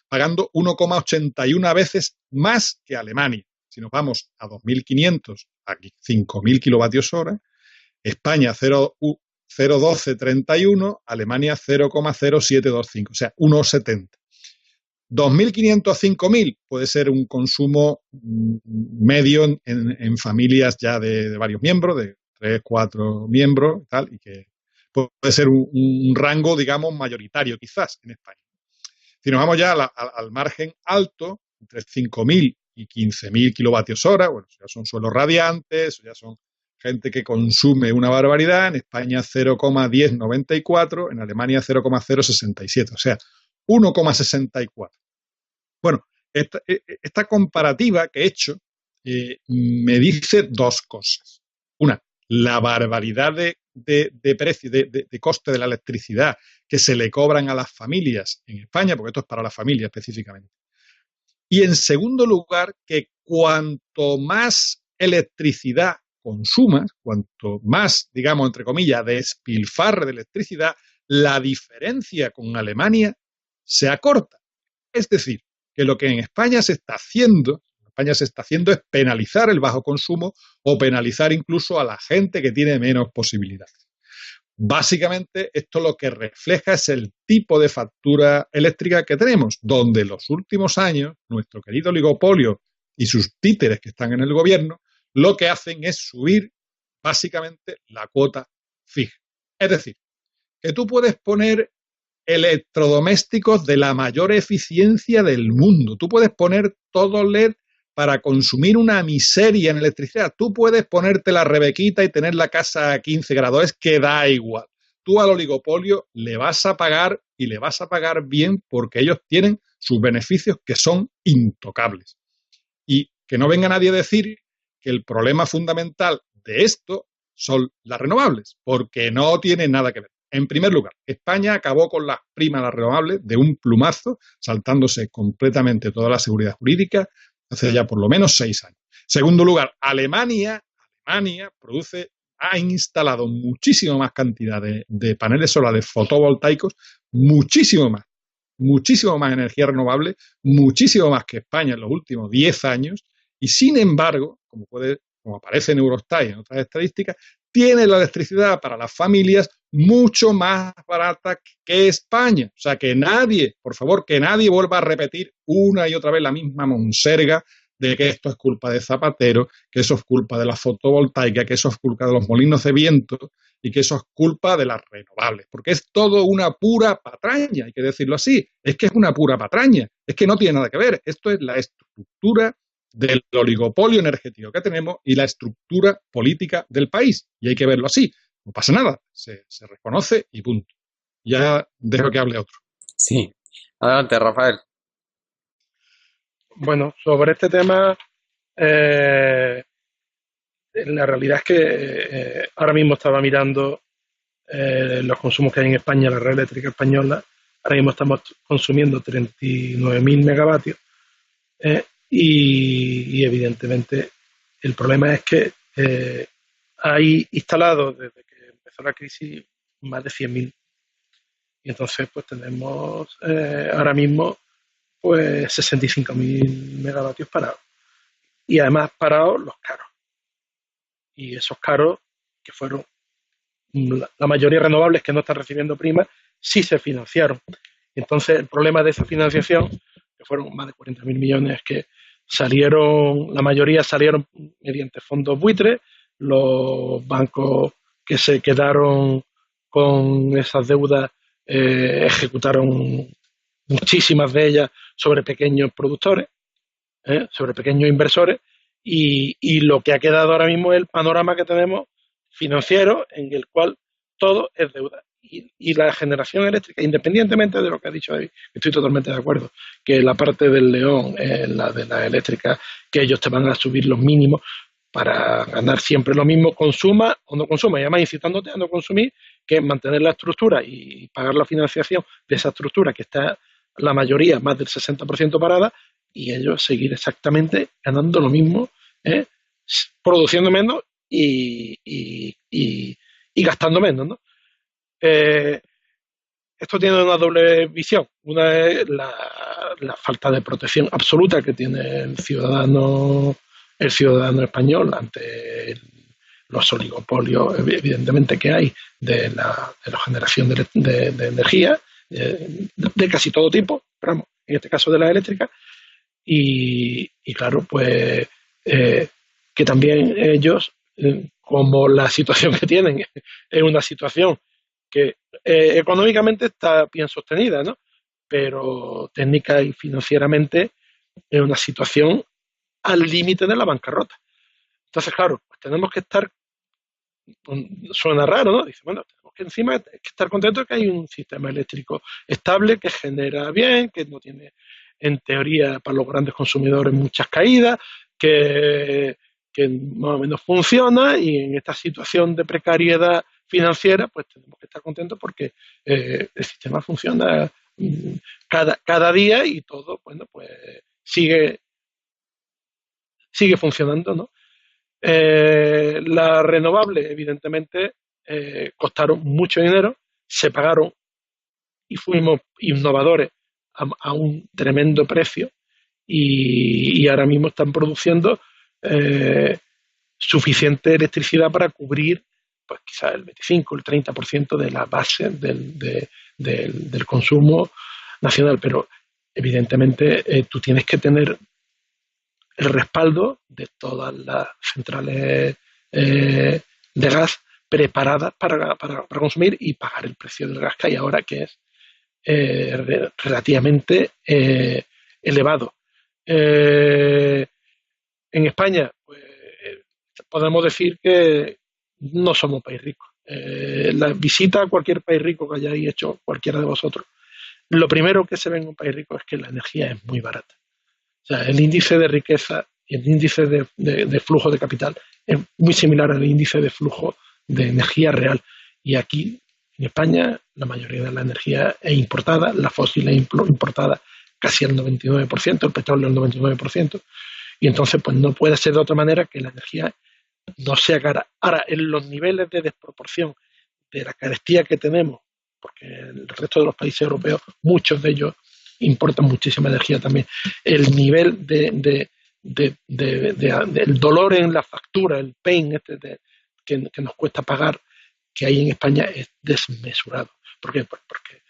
pagando 1,81 veces más que Alemania. Si nos vamos a 2.500, a 5.000 kilovatios hora, España 0,1231, Alemania 0,0725, o sea, 1,70. 2.500 a 5.000 puede ser un consumo medio en familias ya de varios miembros, de 3, 4 miembros, tal, y que puede ser un rango, digamos, mayoritario quizás en España. Si nos vamos ya al margen alto, entre 5.000 y 15.000 kilovatios hora, bueno, ya son suelos radiantes, ya son gente que consume una barbaridad, en España 0,1094, en Alemania 0,067, o sea, 1,64. Bueno, esta comparativa que he hecho me dice dos cosas. Una, la barbaridad de precio, de coste de la electricidad que se le cobran a las familias en España, porque esto es para la familia específicamente. Y en segundo lugar, que cuanto más electricidad consumas, cuanto más, digamos, entre comillas, despilfarre de electricidad, la diferencia con Alemania se acorta. Es decir, que lo que en España se está haciendo es penalizar el bajo consumo o penalizar incluso a la gente que tiene menos posibilidades. Básicamente, esto lo que refleja es el tipo de factura eléctrica que tenemos, donde en los últimos años nuestro querido oligopolio y sus títeres que están en el gobierno lo que hacen es subir básicamente la cuota fija. Es decir, que tú puedes poner electrodomésticos de la mayor eficiencia del mundo. Tú puedes poner todo LED para consumir una miseria en electricidad. Tú puedes ponerte la rebequita y tener la casa a 15 grados. Es que da igual. Tú al oligopolio le vas a pagar y le vas a pagar bien porque ellos tienen sus beneficios que son intocables. Y que no venga nadie a decir que el problema fundamental de esto son las renovables, porque no tiene nada que ver. En primer lugar, España acabó con las primas renovables de un plumazo, saltándose completamente toda la seguridad jurídica hace ya por lo menos 6 años. Segundo lugar, Alemania ha instalado muchísimo más cantidad de paneles solares fotovoltaicos, muchísimo más energía renovable, muchísimo más que España en los últimos 10 años, y sin embargo, como aparece en Eurostat y en otras estadísticas, tiene la electricidad para las familias mucho más barata que España. O sea, que nadie, por favor, que nadie vuelva a repetir una y otra vez la misma monserga de que esto es culpa de Zapatero, que eso es culpa de la fotovoltaica, que eso es culpa de los molinos de viento y que eso es culpa de las renovables. Porque es todo una pura patraña, hay que decirlo así. Es que es una pura patraña. Es que no tiene nada que ver. Esto es la estructura del oligopolio energético que tenemos y la estructura política del país. Y hay que verlo así. No pasa nada. Se reconoce y punto. Ya dejo que hable otro. Sí. Adelante, Rafael. Bueno, sobre este tema, la realidad es que ahora mismo estaba mirando los consumos que hay en España, la red eléctrica española. Ahora mismo estamos consumiendo 39.000 megavatios. Y evidentemente el problema es que hay instalados desde que empezó la crisis más de 100.000. Y entonces pues tenemos ahora mismo pues 65.000 megavatios parados. Y además parados los caros. Y esos caros, que fueron la mayoría renovables que no están recibiendo primas, sí se financiaron. Entonces el problema de esa financiación, que fueron más de 40.000 millones que la mayoría salieron mediante fondos buitres, los bancos que se quedaron con esas deudas ejecutaron muchísimas de ellas sobre pequeños productores, sobre pequeños inversores, y lo que ha quedado ahora mismo es el panorama que tenemos, financiero en el cual todo es deuda. Y la generación eléctrica, independientemente de lo que ha dicho David, estoy totalmente de acuerdo, que la parte del león, la de la eléctrica, que ellos te van a subir los mínimos para ganar siempre lo mismo, consuma o no consuma, y además incitándote a no consumir, que mantener la estructura y pagar la financiación de esa estructura que está la mayoría, más del 60% parada, y ellos seguir exactamente ganando lo mismo, produciendo menos y gastando menos, ¿no? Esto tiene una doble visión. Una es la falta de protección absoluta que tiene el ciudadano español ante los oligopolios, evidentemente, que hay de la generación de energía, de casi todo tipo, pero vamos, en este caso de la eléctrica, y claro, pues que también ellos, como la situación que tienen es una situación que económicamente está bien sostenida, ¿no? Pero técnica y financieramente es una situación al límite de la bancarrota. Entonces, claro, pues tenemos que estar, suena raro, ¿no? Dice, bueno, tenemos que encima que estar contentos de que hay un sistema eléctrico estable que genera bien, que no tiene, en teoría, para los grandes consumidores muchas caídas, que más o menos funciona, y en esta situación de precariedad financiera, pues tenemos que estar contentos porque el sistema funciona cada día y todo, bueno, pues sigue funcionando, ¿no? Las renovables, evidentemente, costaron mucho dinero, se pagaron y fuimos innovadores a un tremendo precio, y ahora mismo están produciendo suficiente electricidad para cubrir pues quizás el 25 o el 30% de la base del consumo nacional, pero evidentemente tú tienes que tener el respaldo de todas las centrales de gas preparadas para consumir y pagar el precio del gas que hay ahora, que es relativamente elevado. En España, pues, podemos decir que no somos un país rico. La visita a cualquier país rico que hayáis hecho cualquiera de vosotros, lo primero que se ve en un país rico es que la energía es muy barata. O sea, el índice de riqueza y el índice de flujo de capital es muy similar al índice de flujo de energía real. Y aquí, en España, la mayoría de la energía es importada, la fósil es importada casi al 99%, el petróleo al 99%, y entonces pues no puede ser de otra manera que la energía no sea cara. Ahora, en los niveles de desproporción de la carestía que tenemos, porque el resto de los países europeos, muchos de ellos importan muchísima energía también, el nivel del dolor en la factura, el pain que nos cuesta pagar, que hay en España, es desmesurado. ¿Por qué? Pues porque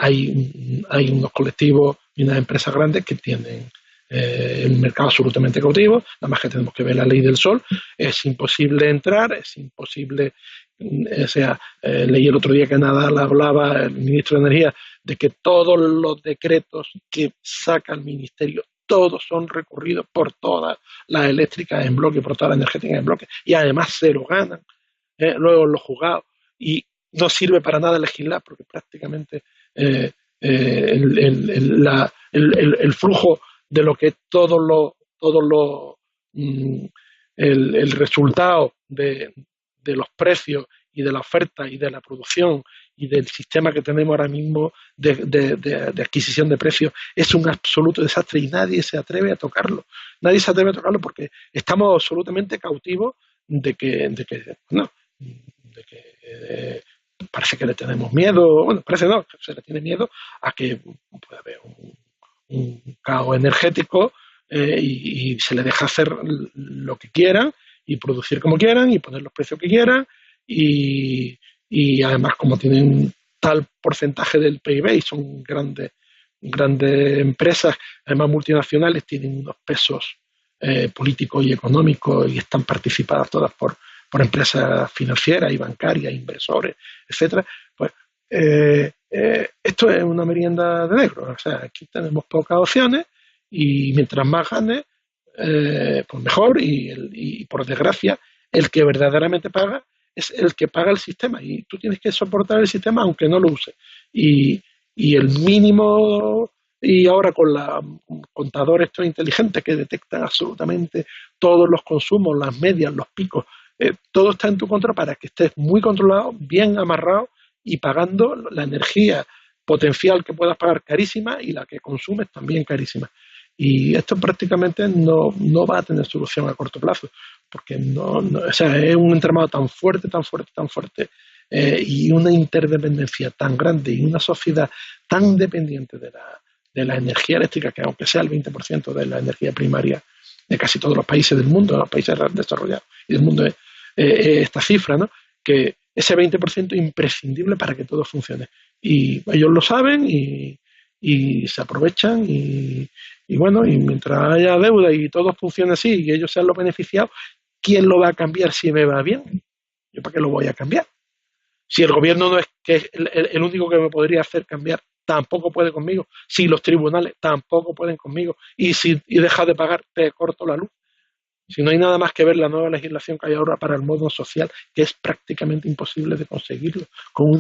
hay unos colectivos y unas empresas grandes que tienen el mercado absolutamente cautivo, nada más que tenemos que ver la ley del sol, es imposible entrar, es imposible, leí el otro día que Nadal hablaba, el ministro de Energía, de que todos los decretos que saca el ministerio, todos son recurridos por todas las eléctricas en bloque, por todas las energéticas en bloque, y además se lo ganan luego en los juzgados, y no sirve para nada legislar porque prácticamente el flujo de lo que el resultado de los precios y de la oferta y de la producción y del sistema que tenemos ahora mismo de adquisición de precios es un absoluto desastre, y nadie se atreve a tocarlo. Nadie se atreve a tocarlo porque estamos absolutamente cautivos de que parece que le tenemos miedo, bueno, parece no, se le tiene miedo a que pueda haber un caos energético y se le deja hacer lo que quieran y producir como quieran y poner los precios que quieran, y además, como tienen tal porcentaje del PIB y son grandes empresas, además multinacionales, tienen unos pesos políticos y económicos y están participadas todas por empresas financieras y bancarias, inversores, etcétera. Pues esto es una merienda de negro. O sea, aquí tenemos pocas opciones y mientras más gane, pues mejor, y por desgracia el que verdaderamente paga es el que paga el sistema y tú tienes que soportar el sistema aunque no lo uses. Y el mínimo, y ahora con los contadores estos inteligentes que detectan absolutamente todos los consumos, las medias, los picos, todo está en tu contra para que estés muy controlado, bien amarrado y pagando la energía potencial que puedas pagar carísima y la que consumes también carísima. Y esto prácticamente no va a tener solución a corto plazo, porque o sea, es un entramado tan fuerte, y una interdependencia tan grande y una sociedad tan dependiente de la energía eléctrica, que aunque sea el 20% de la energía primaria de casi todos los países del mundo, los países desarrollados y del mundo, esta cifra, ¿no? Que ese 20% es imprescindible para que todo funcione. Y ellos lo saben y se aprovechan y bueno, y mientras haya deuda y todo funcione así y ellos sean los beneficiados, ¿quién lo va a cambiar si me va bien? ¿Yo para qué lo voy a cambiar? Si el gobierno no es que es el único que me podría hacer cambiar, tampoco puede conmigo. Si los tribunales tampoco pueden conmigo. Y si dejas de pagar, te corto la luz. Si no hay nada más que ver la nueva legislación que hay ahora para el modo social, que es prácticamente imposible de conseguirlo, con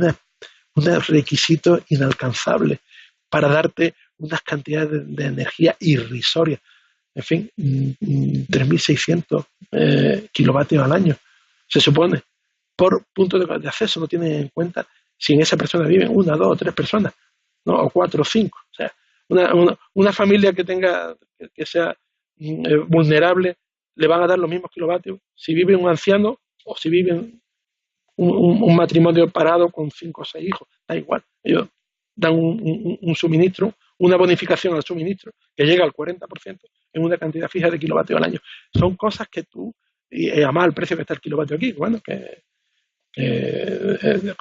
unos requisitos inalcanzables para darte unas cantidades de energía irrisorias. En fin, 3.600 kilovatios al año, se supone, por punto de acceso. No tienen en cuenta si en esa persona viven 1, 2 o 3 personas, ¿no? O 4 o 5. O sea, una familia que sea vulnerable, le van a dar los mismos kilovatios si vive un anciano o si vive un matrimonio parado con 5 o 6 hijos. Da igual. Ellos dan un suministro, una bonificación al suministro que llega al 40% en una cantidad fija de kilovatios al año. Son cosas que tú, y además el precio que está el kilovatio aquí, bueno,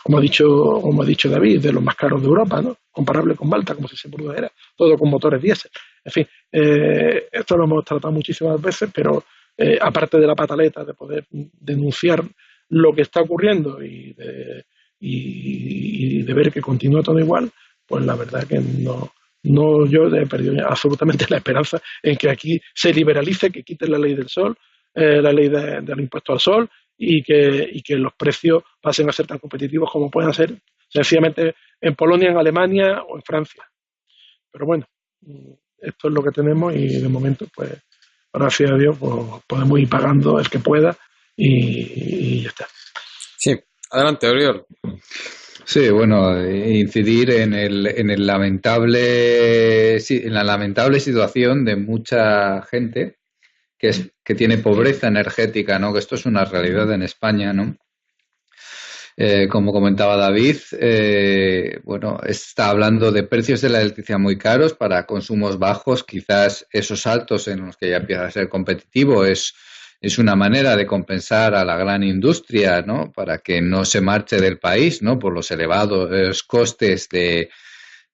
como ha dicho David, de los más caros de Europa, ¿no? Comparable con Malta, como si se produjera, todo con motores diésel. En fin, esto lo hemos tratado muchísimas veces, pero aparte de la pataleta de poder denunciar lo que está ocurriendo y de ver que continúa todo igual, pues la verdad que yo he perdido absolutamente la esperanza en que aquí se liberalice, que quiten la ley del sol, la ley del impuesto al sol y que los precios pasen a ser tan competitivos como puedan ser sencillamente en Polonia, en Alemania o en Francia. Pero bueno, esto es lo que tenemos y de momento, pues, gracias a Dios, pues, podemos ir pagando el que pueda y ya está. Sí, adelante, Oriol. Sí, bueno, incidir en la lamentable situación de mucha gente que tiene pobreza energética, ¿no? Que esto es una realidad en España, ¿no? Como comentaba David, bueno, está hablando de precios de la electricidad muy caros para consumos bajos. Quizás esos altos en los que ya empieza a ser competitivo es una manera de compensar a la gran industria, ¿no? Para que no se marche del país, ¿no? Por los elevados costes de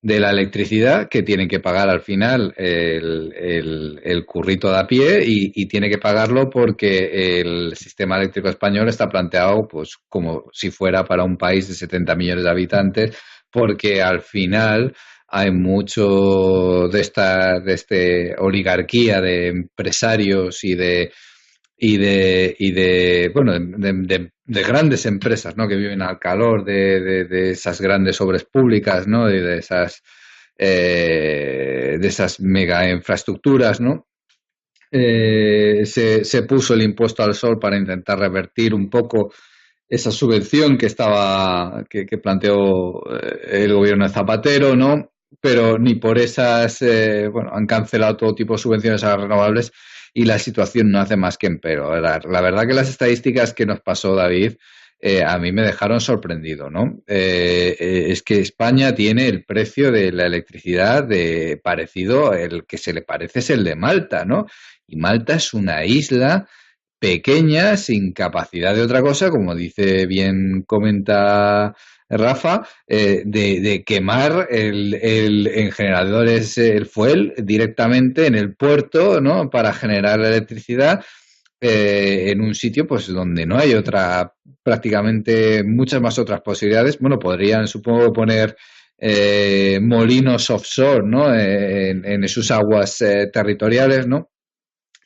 la electricidad que tienen que pagar al final el currito de a pie y tiene que pagarlo porque el sistema eléctrico español está planteado pues como si fuera para un país de 70 millones de habitantes, porque al final hay mucho de esta oligarquía de empresarios y de grandes empresas, ¿no? Que viven al calor de esas grandes obras públicas, ¿no? Y de esas mega infraestructuras, ¿no? Se puso el impuesto al sol para intentar revertir un poco esa subvención que planteó el gobierno de Zapatero, ¿no? Pero ni por esas, han cancelado todo tipo de subvenciones a las renovables y la situación no hace más que empeorar. La verdad que las estadísticas que nos pasó David a mí me dejaron sorprendido, ¿no? Es que España tiene el precio de la electricidad parecido, el que se le parece es el de Malta, ¿no? Y Malta es una isla pequeña, sin capacidad de otra cosa, como bien comenta Rafa, de quemar en generadores el fuel directamente en el puerto, ¿no? Para generar la electricidad en un sitio pues donde no hay prácticamente muchas más otras posibilidades. Bueno, podrían, supongo, poner molinos offshore, ¿no? En sus aguas territoriales, ¿no?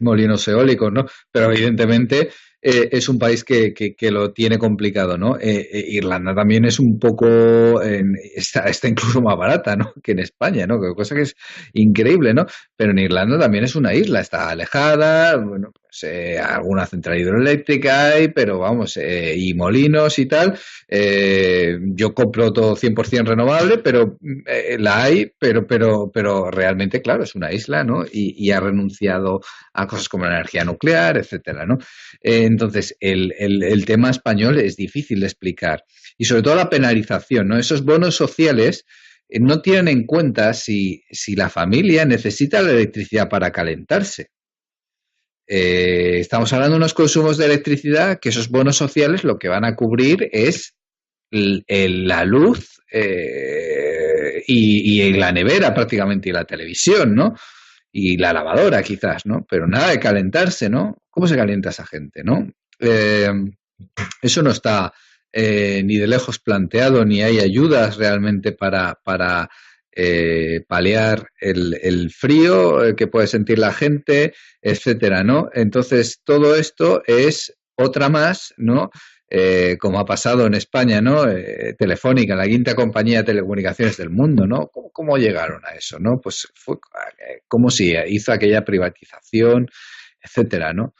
Molinos eólicos, ¿no? Pero evidentemente es un país que lo tiene complicado, ¿no? Irlanda también es un poco, está incluso más barata, ¿no? Que en España, ¿no? Cosa que es increíble, ¿no? Pero en Irlanda también es una isla, está alejada, bueno, pues, alguna central hidroeléctrica hay, pero vamos, y molinos y tal. Yo compro todo 100% renovable, pero la hay, pero realmente, claro, es una isla, ¿no? Y ha renunciado a cosas como la energía nuclear, etcétera, ¿no? Entonces, el tema español es difícil de explicar. Y sobre todo la penalización, ¿no? Esos bonos sociales no tienen en cuenta si la familia necesita la electricidad para calentarse. Estamos hablando de unos consumos de electricidad que esos bonos sociales lo que van a cubrir es la luz y la nevera prácticamente y la televisión, ¿no? Y la lavadora quizás, ¿no? Pero nada de calentarse, ¿no? ¿Cómo se calienta esa gente, no? Eso no está ni de lejos planteado, ni hay ayudas realmente para paliar el frío que puede sentir la gente, etcétera, ¿no? Entonces, todo esto es otra más, ¿no? Como ha pasado en España, ¿no? Telefónica, la quinta compañía de telecomunicaciones del mundo, ¿no? ¿Cómo llegaron a eso, no? Pues fue como si hizo aquella privatización, etcétera, ¿no?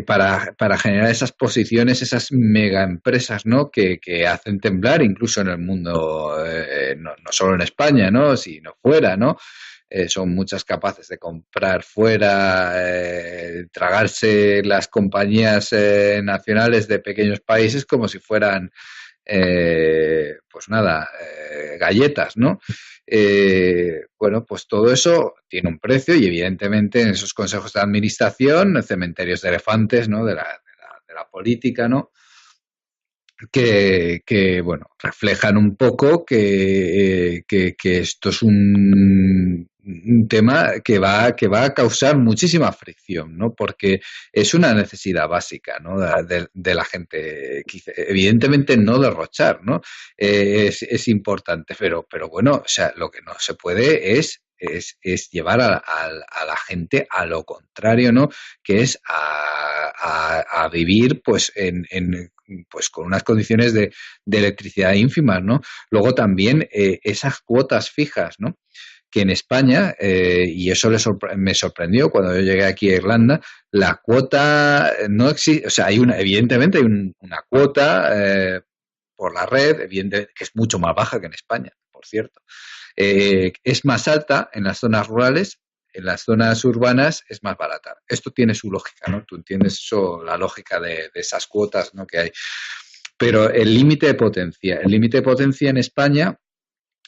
Para generar esas posiciones, esas mega empresas, ¿no? Que hacen temblar incluso en el mundo, no solo en España, ¿no? Sino fuera, ¿no? Son muchas capaces de comprar fuera, tragarse las compañías nacionales de pequeños países como si fueran, pues nada, galletas, ¿no? Bueno, pues todo eso tiene un precio y evidentemente en esos consejos de administración, cementerios de elefantes, ¿no? De la política, ¿no? Que bueno, reflejan un poco que esto es un tema que va a causar muchísima fricción, ¿no? Porque es una necesidad básica, ¿no? De la gente. Evidentemente no derrochar, ¿no? Es importante, pero bueno, o sea, lo que no se puede es llevar a la gente a lo contrario, ¿no? Que es a vivir pues pues con unas condiciones de electricidad ínfimas, ¿no? Luego también esas cuotas fijas, ¿no? Que en España, y eso me sorprendió cuando yo llegué aquí a Irlanda, la cuota no existe, o sea, evidentemente hay una cuota por la red, evidentemente, que es mucho más baja que en España, por cierto. Es más alta en las zonas rurales, en las zonas urbanas es más barata. Esto tiene su lógica, ¿no? Tú entiendes eso, la lógica de esas cuotas, ¿no? Que hay. Pero el límite de potencia en España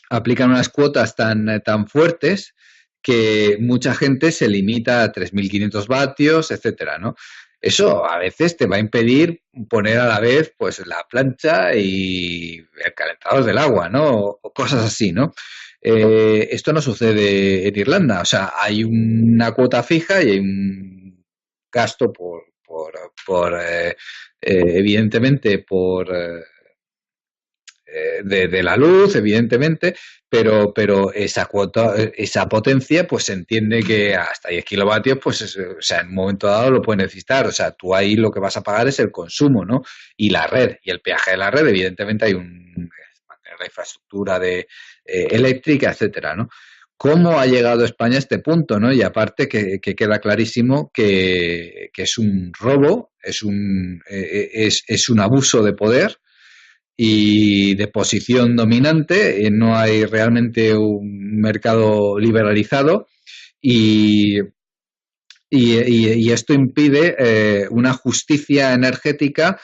aplican unas cuotas tan fuertes que mucha gente se limita a 3.500 vatios, etcétera, ¿no? Eso a veces te va a impedir poner a la vez pues la plancha y el calentador del agua, ¿no? O cosas así, ¿no? Esto no sucede en Irlanda, o sea, hay una cuota fija y hay un gasto evidentemente de la luz, evidentemente, pero esa cuota, esa potencia, pues se entiende que hasta 10 kilovatios, pues o sea, en un momento dado lo puede necesitar. O sea, tú ahí lo que vas a pagar es el consumo, ¿no? Y la red, y el peaje de la red, evidentemente hay la infraestructura eléctrica, etcétera, ¿no? ¿Cómo ha llegado España a este punto, ¿no? Y aparte que queda clarísimo que es un robo, es un abuso de poder y de posición dominante, no hay realmente un mercado liberalizado y esto impide una justicia energética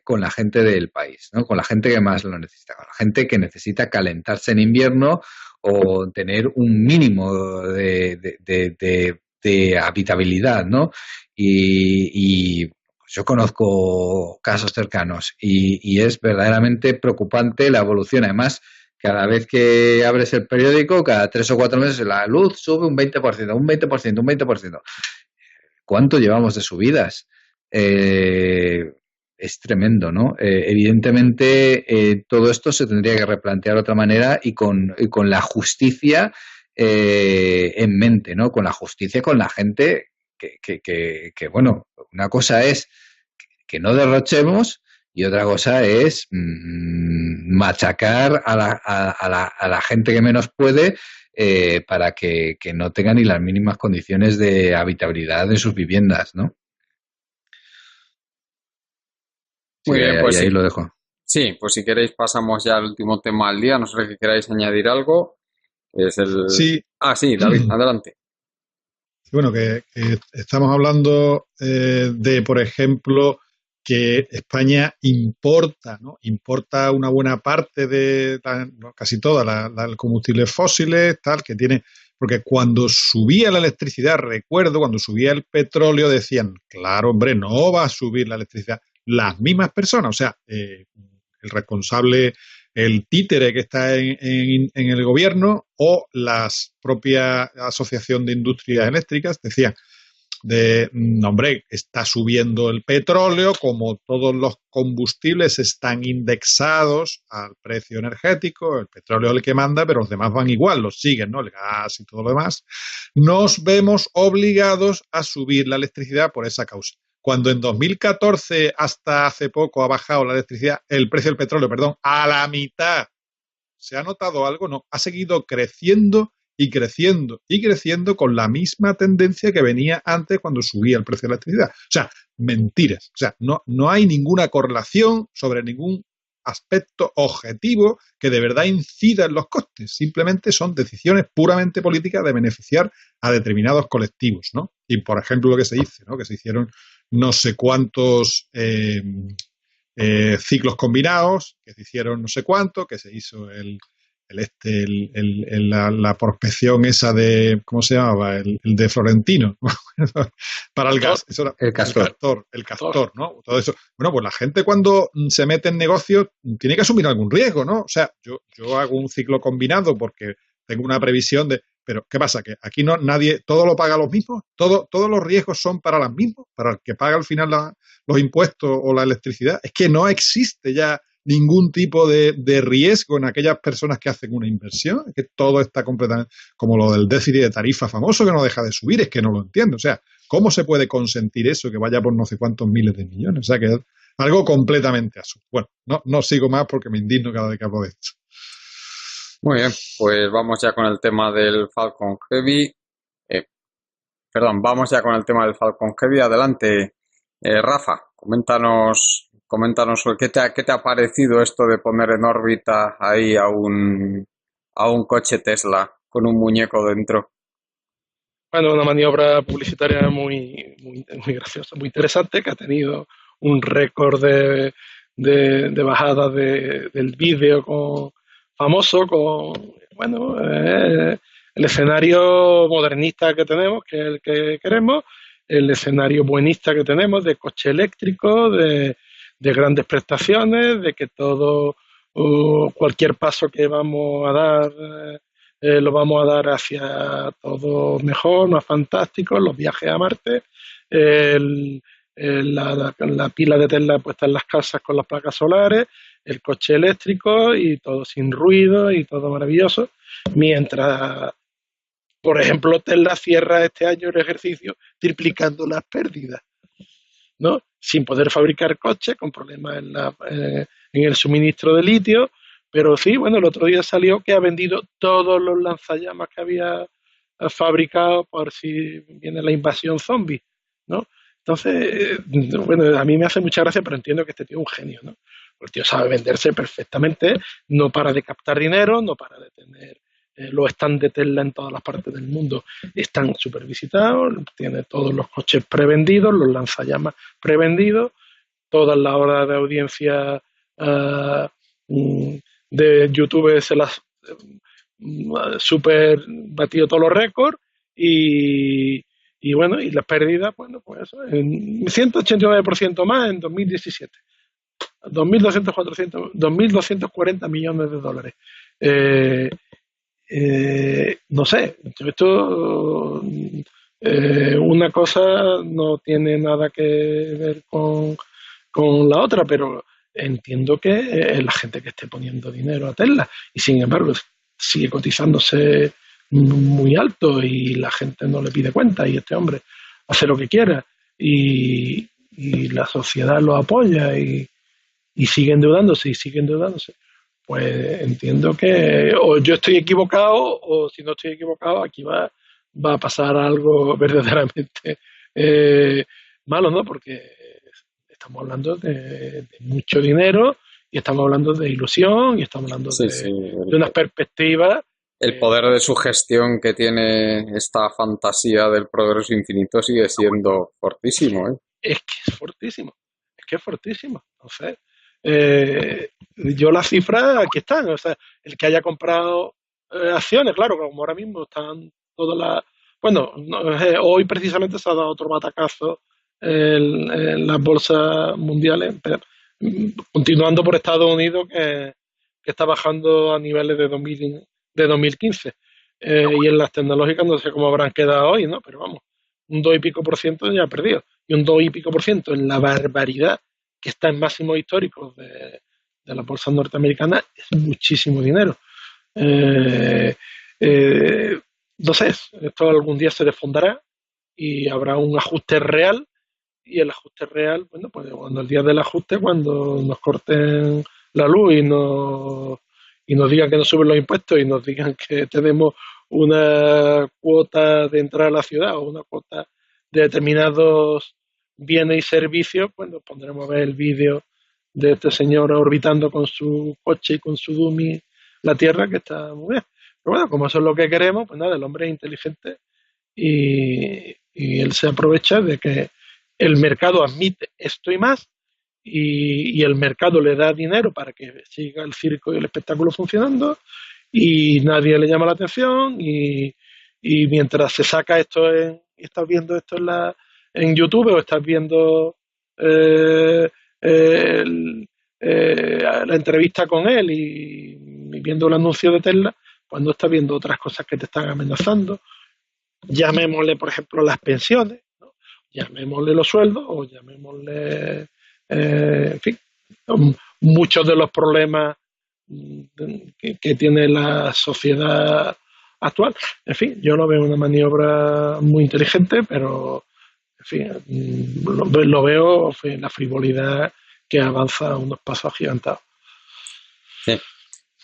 con la gente del país, ¿no? Con la gente que más lo necesita, con la gente que necesita calentarse en invierno o tener un mínimo de habitabilidad, ¿no? Y yo conozco casos cercanos y es verdaderamente preocupante la evolución. Además, cada vez que abres el periódico, cada 3 o 4 meses, la luz sube un 20%, un 20%, un 20%. ¿Cuánto llevamos de subidas? Es tremendo, ¿no? Evidentemente, todo esto se tendría que replantear de otra manera y con la justicia en mente, ¿no? Con la justicia con la gente bueno, una cosa es que no derrochemos y otra cosa es machacar a la gente que menos puede para que no tengan ni las mínimas condiciones de habitabilidad en sus viviendas, ¿no? Muy bien, pues ahí sí. lo dejo. Sí, pues si queréis pasamos ya al último tema del día. No sé si queráis añadir algo. Es el... Sí. Sí, David, adelante. Bueno, que estamos hablando de, por ejemplo, que España importa, ¿no? Importa una buena parte de, casi toda el combustibles fósiles, tal, que tiene, porque cuando subía la electricidad, recuerdo, cuando subía el petróleo decían, claro, hombre, no va a subir la electricidad. Las mismas personas, o sea, el responsable, el títere que está en el gobierno o las propias asociación de industrias eléctricas decían hombre, está subiendo el petróleo, como todos los combustibles están indexados al precio energético, el petróleo es el que manda, pero los demás van igual, los siguen, ¿no? El gas y todo lo demás. Nos vemos obligados a subir la electricidad por esa causa. Cuando en 2014 hasta hace poco ha bajado la electricidad, el precio del petróleo, perdón, a la mitad. ¿Se ha notado algo? No, ha seguido creciendo y creciendo y creciendo con la misma tendencia que venía antes cuando subía el precio de la electricidad. O sea, mentiras. O sea, no hay ninguna correlación sobre ningún aspecto objetivo que de verdad incida en los costes. Simplemente son decisiones puramente políticas de beneficiar a determinados colectivos, ¿no? Y, por ejemplo, lo que se dice, ¿no? Que se hicieron no sé cuántos ciclos combinados, que se hicieron no sé cuánto, que se hizo la prospección esa de, ¿cómo se llamaba? El de Florentino, para el gas. Eso era, el castor. El castor, ¿no? Todo eso. Bueno, pues la gente cuando se mete en negocios tiene que asumir algún riesgo, ¿no? O sea, yo hago un ciclo combinado porque tengo una previsión de... Pero, ¿qué pasa? Que aquí nadie, todo lo paga los mismos, todos los riesgos son para los mismos, para el que paga al final los impuestos o la electricidad. Es que no existe ya ningún tipo de riesgo en aquellas personas que hacen una inversión, es que todo está completamente, como lo del déficit de tarifa famoso que no deja de subir, es que no lo entiendo. O sea, ¿cómo se puede consentir eso que vaya por no sé cuántos miles de millones? O sea, que es algo completamente absurdo. Bueno, no sigo más porque me indigno cada vez que hablo de esto. Muy bien, pues vamos ya con el tema del Falcon Heavy. Vamos ya con el tema del Falcon Heavy. Adelante, Rafa, coméntanos ¿qué te ha parecido esto de poner en órbita ahí a un coche Tesla con un muñeco dentro. Bueno, una maniobra publicitaria muy graciosa, muy interesante, que ha tenido un récord de bajada del vídeo famoso con, bueno, el escenario modernista que tenemos, que es el que queremos, el escenario buenista que tenemos de coche eléctrico, de grandes prestaciones, de que todo, cualquier paso que vamos a dar, lo vamos a dar hacia todo mejor, más fantástico, los viajes a Marte, la pila de Tesla puesta en las casas con las placas solares, el coche eléctrico y todo sin ruido y todo maravilloso, mientras, por ejemplo, Tesla cierra este año el ejercicio triplicando las pérdidas, ¿no? Sin poder fabricar coches, con problemas en el suministro de litio, pero sí, bueno, el otro día salió que ha vendido todos los lanzallamas que había fabricado por si viene la invasión zombie, ¿no? Entonces, bueno, a mí me hace mucha gracia, pero entiendo que este tío es un genio, ¿no? El tío sabe venderse perfectamente, no para de captar dinero, no para de tener los stands de Tesla en todas las partes del mundo están súper visitados, tiene todos los coches prevendidos, los lanzallamas prevendidos, todas las horas de audiencia de YouTube se las super batido todos los récords y bueno, y las pérdidas, bueno, pues eso, en 189% más en 2017. 2.240 millones de dólares. No sé, esto una cosa no tiene nada que ver con la otra, pero entiendo que la gente que esté poniendo dinero a Tesla y sin embargo sigue cotizándose muy alto y la gente no le pide cuenta y este hombre hace lo que quiera y la sociedad lo apoya y sigue endeudándose y sigue endeudándose, pues entiendo que o yo estoy equivocado o si no estoy equivocado aquí va a pasar algo verdaderamente malo, ¿no? Porque estamos hablando de mucho dinero y estamos hablando de ilusión y estamos hablando Sí, de unas perspectivas. El poder de sugestión que tiene esta fantasía del progreso infinito sigue siendo fortísimo, ¿eh? Es que es fortísimo, es que es fortísimo. Entonces, yo las cifras aquí están, o sea, el que haya comprado acciones, claro, como ahora mismo están todas las... Bueno, hoy precisamente se ha dado otro batacazo en las bolsas mundiales, pero, continuando por Estados Unidos, que está bajando a niveles de 2015. Y en las tecnológicas no sé cómo habrán quedado hoy, ¿no? Pero vamos, un 2 y pico % ya ha perdido. Y un 2 y pico % en la barbaridad que está en máximos históricos de la bolsa norteamericana es muchísimo dinero. Entonces, esto algún día se desfondará y habrá un ajuste real y el ajuste real, bueno, pues cuando el día del ajuste, cuando nos corten la luz y nos digan que nos suben los impuestos y nos digan que tenemos una cuota de entrar a la ciudad o una cuota de determinados bienes y servicios, pues nos pondremos a ver el vídeo de este señor orbitando con su coche y con su dummy la Tierra, que está muy bien. Pero bueno, como eso es lo que queremos, pues nada, el hombre es inteligente y él se aprovecha de que el mercado admite esto y más y el mercado le da dinero para que siga el circo y el espectáculo funcionando y nadie le llama la atención y mientras se saca esto estás viendo esto en YouTube o estás viendo eh, la entrevista con él y viendo el anuncio de Tesla, pues no estás viendo otras cosas que te están amenazando. Llamémosle, por ejemplo, las pensiones, ¿no? Llamémosle los sueldos o llamémosle, en fin, muchos de los problemas que tiene la sociedad actual. En fin, yo lo veo una maniobra muy inteligente, pero en fin, lo veo en fin, la frivolidad que avanza a unos pasos agigantados. Sí.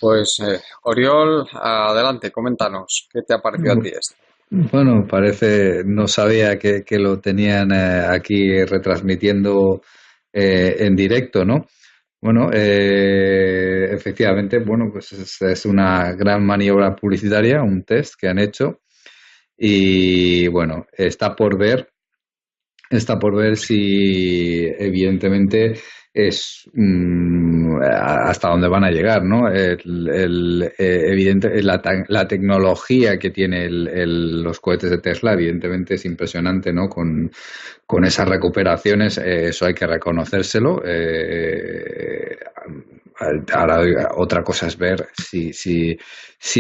Pues Oriol, adelante, coméntanos, ¿qué te ha parecido a ti esto? Bueno, no sabía que lo tenían aquí retransmitiendo en directo, ¿no? Bueno, efectivamente, bueno, pues es una gran maniobra publicitaria, un test que han hecho y bueno, está por ver si evidentemente es hasta dónde van a llegar, ¿no? Evidente, la tecnología que tiene los cohetes de Tesla, evidentemente es impresionante, ¿no? Con esas recuperaciones, eso hay que reconocérselo. Ahora otra cosa es ver si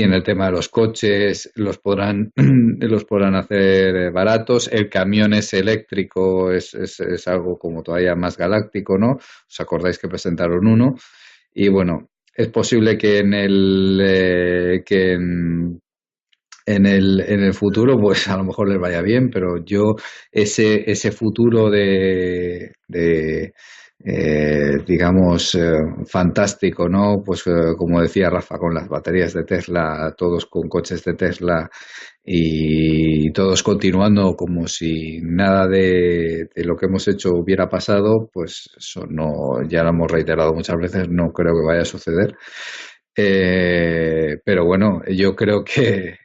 en el tema de los coches los podrán hacer baratos. El camión ese eléctrico es algo como todavía más galáctico, ¿no? ¿Os acordáis que presentaron uno? Y bueno, es posible que en el futuro pues a lo mejor les vaya bien, pero yo ese futuro digamos fantástico, ¿no? Pues como decía Rafa, con las baterías de Tesla, todos con coches de Tesla y todos continuando como si nada de lo que hemos hecho hubiera pasado, pues eso no, ya lo hemos reiterado muchas veces, no creo que vaya a suceder. Pero bueno, yo creo que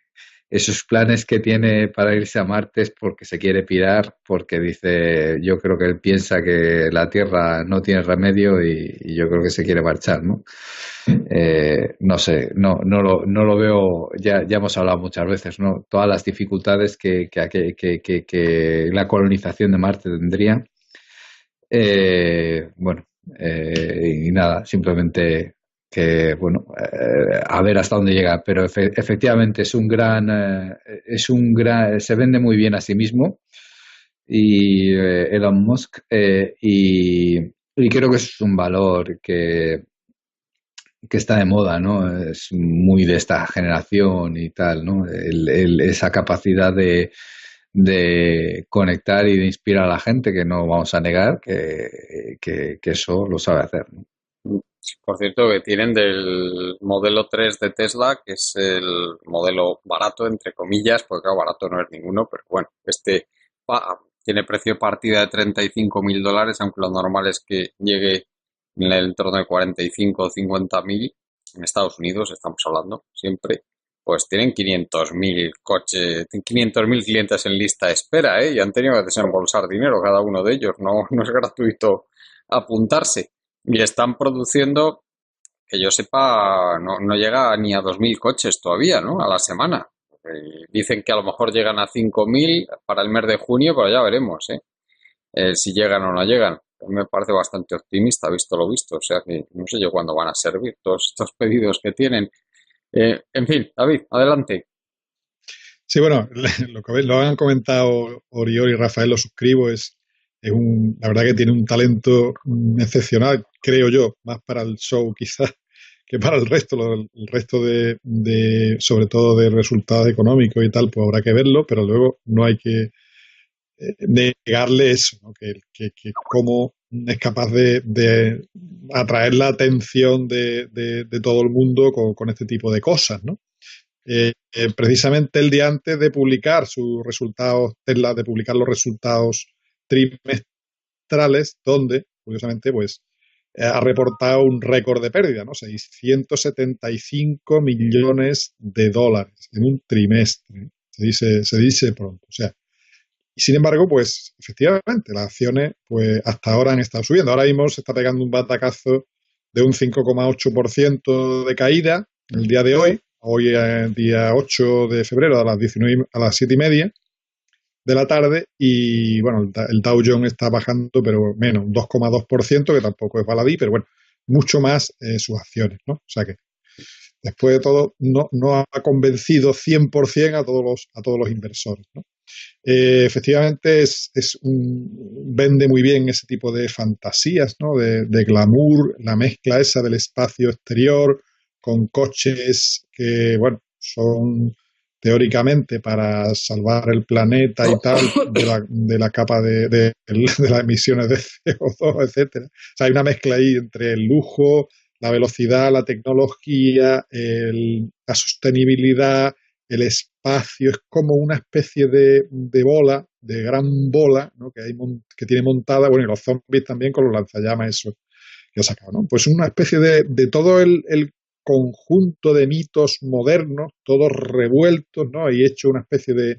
esos planes que tiene para irse a Marte es porque se quiere pirar, porque dice, yo creo que él piensa que la Tierra no tiene remedio y yo creo que se quiere marchar, ¿no? No sé, no lo veo, ya hemos hablado muchas veces, ¿no? Todas las dificultades que la colonización de Marte tendría. Bueno, y nada, simplemente que bueno, a ver hasta dónde llega, pero efectivamente es un gran, se vende muy bien a sí mismo y Elon Musk y creo que es un valor que está de moda, ¿no? Es muy de esta generación y tal, ¿no? Esa capacidad de de conectar y de inspirar a la gente, que no vamos a negar que eso lo sabe hacer, ¿no? Por cierto, que tienen del modelo 3 de Tesla, que es el modelo barato, entre comillas, porque claro, barato no es ninguno, pero bueno, tiene precio de partida de $35.000, aunque lo normal es que llegue en el entorno de 45 o 50.000. En Estados Unidos estamos hablando siempre. Pues tienen 500.000 coches, 500.000 clientes en lista de espera, y han tenido que desembolsar dinero cada uno de ellos. No es gratuito apuntarse. Y están produciendo, que yo sepa, no llega ni a 2.000 coches todavía, ¿no? A la semana. Dicen que a lo mejor llegan a 5.000 para el mes de junio, pero ya veremos, si llegan o no llegan. Me parece bastante optimista, visto lo visto. O sea que no sé yo cuándo van a servir todos estos pedidos que tienen. En fin, David, adelante. Sí, bueno, lo han comentado Oriol y Rafael, lo suscribo, la verdad que tiene un talento excepcional, creo yo, más para el show quizás que para el resto. El resto sobre todo de resultados económicos y tal, pues habrá que verlo, pero luego no hay que negarle eso, ¿no? Que cómo es capaz de atraer la atención de todo el mundo con este tipo de cosas, ¿no? Precisamente el día antes de publicar sus resultados, de publicar los resultados trimestrales, donde, curiosamente, pues ha reportado un récord de pérdida, ¿no? 675 millones de dólares en un trimestre. Se dice pronto. O sea, y sin embargo, pues efectivamente, las acciones pues hasta ahora han estado subiendo. Ahora mismo se está pegando un batacazo de un 5,8% de caída el día de hoy. Hoy es día 8 de febrero a las 7:30 de la tarde, y bueno, el Dow Jones está bajando, pero menos, un 2,2%, que tampoco es baladí, pero bueno, mucho más sus acciones, ¿no? O sea que después de todo no ha convencido 100% a todos los inversores, ¿no? Efectivamente vende muy bien ese tipo de fantasías, ¿no? De glamour, la mezcla esa del espacio exterior con coches que, bueno, son teóricamente para salvar el planeta y tal, de la capa de las emisiones de CO2, etcétera. O sea, hay una mezcla ahí entre el lujo, la velocidad, la tecnología, la sostenibilidad, el espacio. Es como una especie de bola, de gran bola, ¿no? que tiene montada, bueno, y los zombies también con los lanzallamas, eso que ha sacado, ¿no? Pues una especie de todo el conjunto de mitos modernos, todos revueltos, ¿no? Y hecho una especie de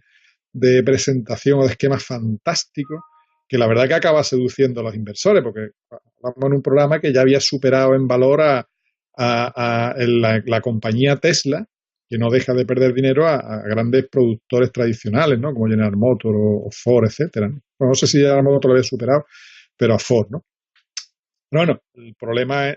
presentación o de esquema fantástico, que la verdad que acaba seduciendo a los inversores, porque vamos en un programa que ya había superado en valor a la compañía Tesla, que no deja de perder dinero a grandes productores tradicionales, ¿no? Como General Motors o Ford, etcétera, ¿no? Bueno, no sé si General Motors lo había superado, pero a Ford, ¿no? Bueno, el problema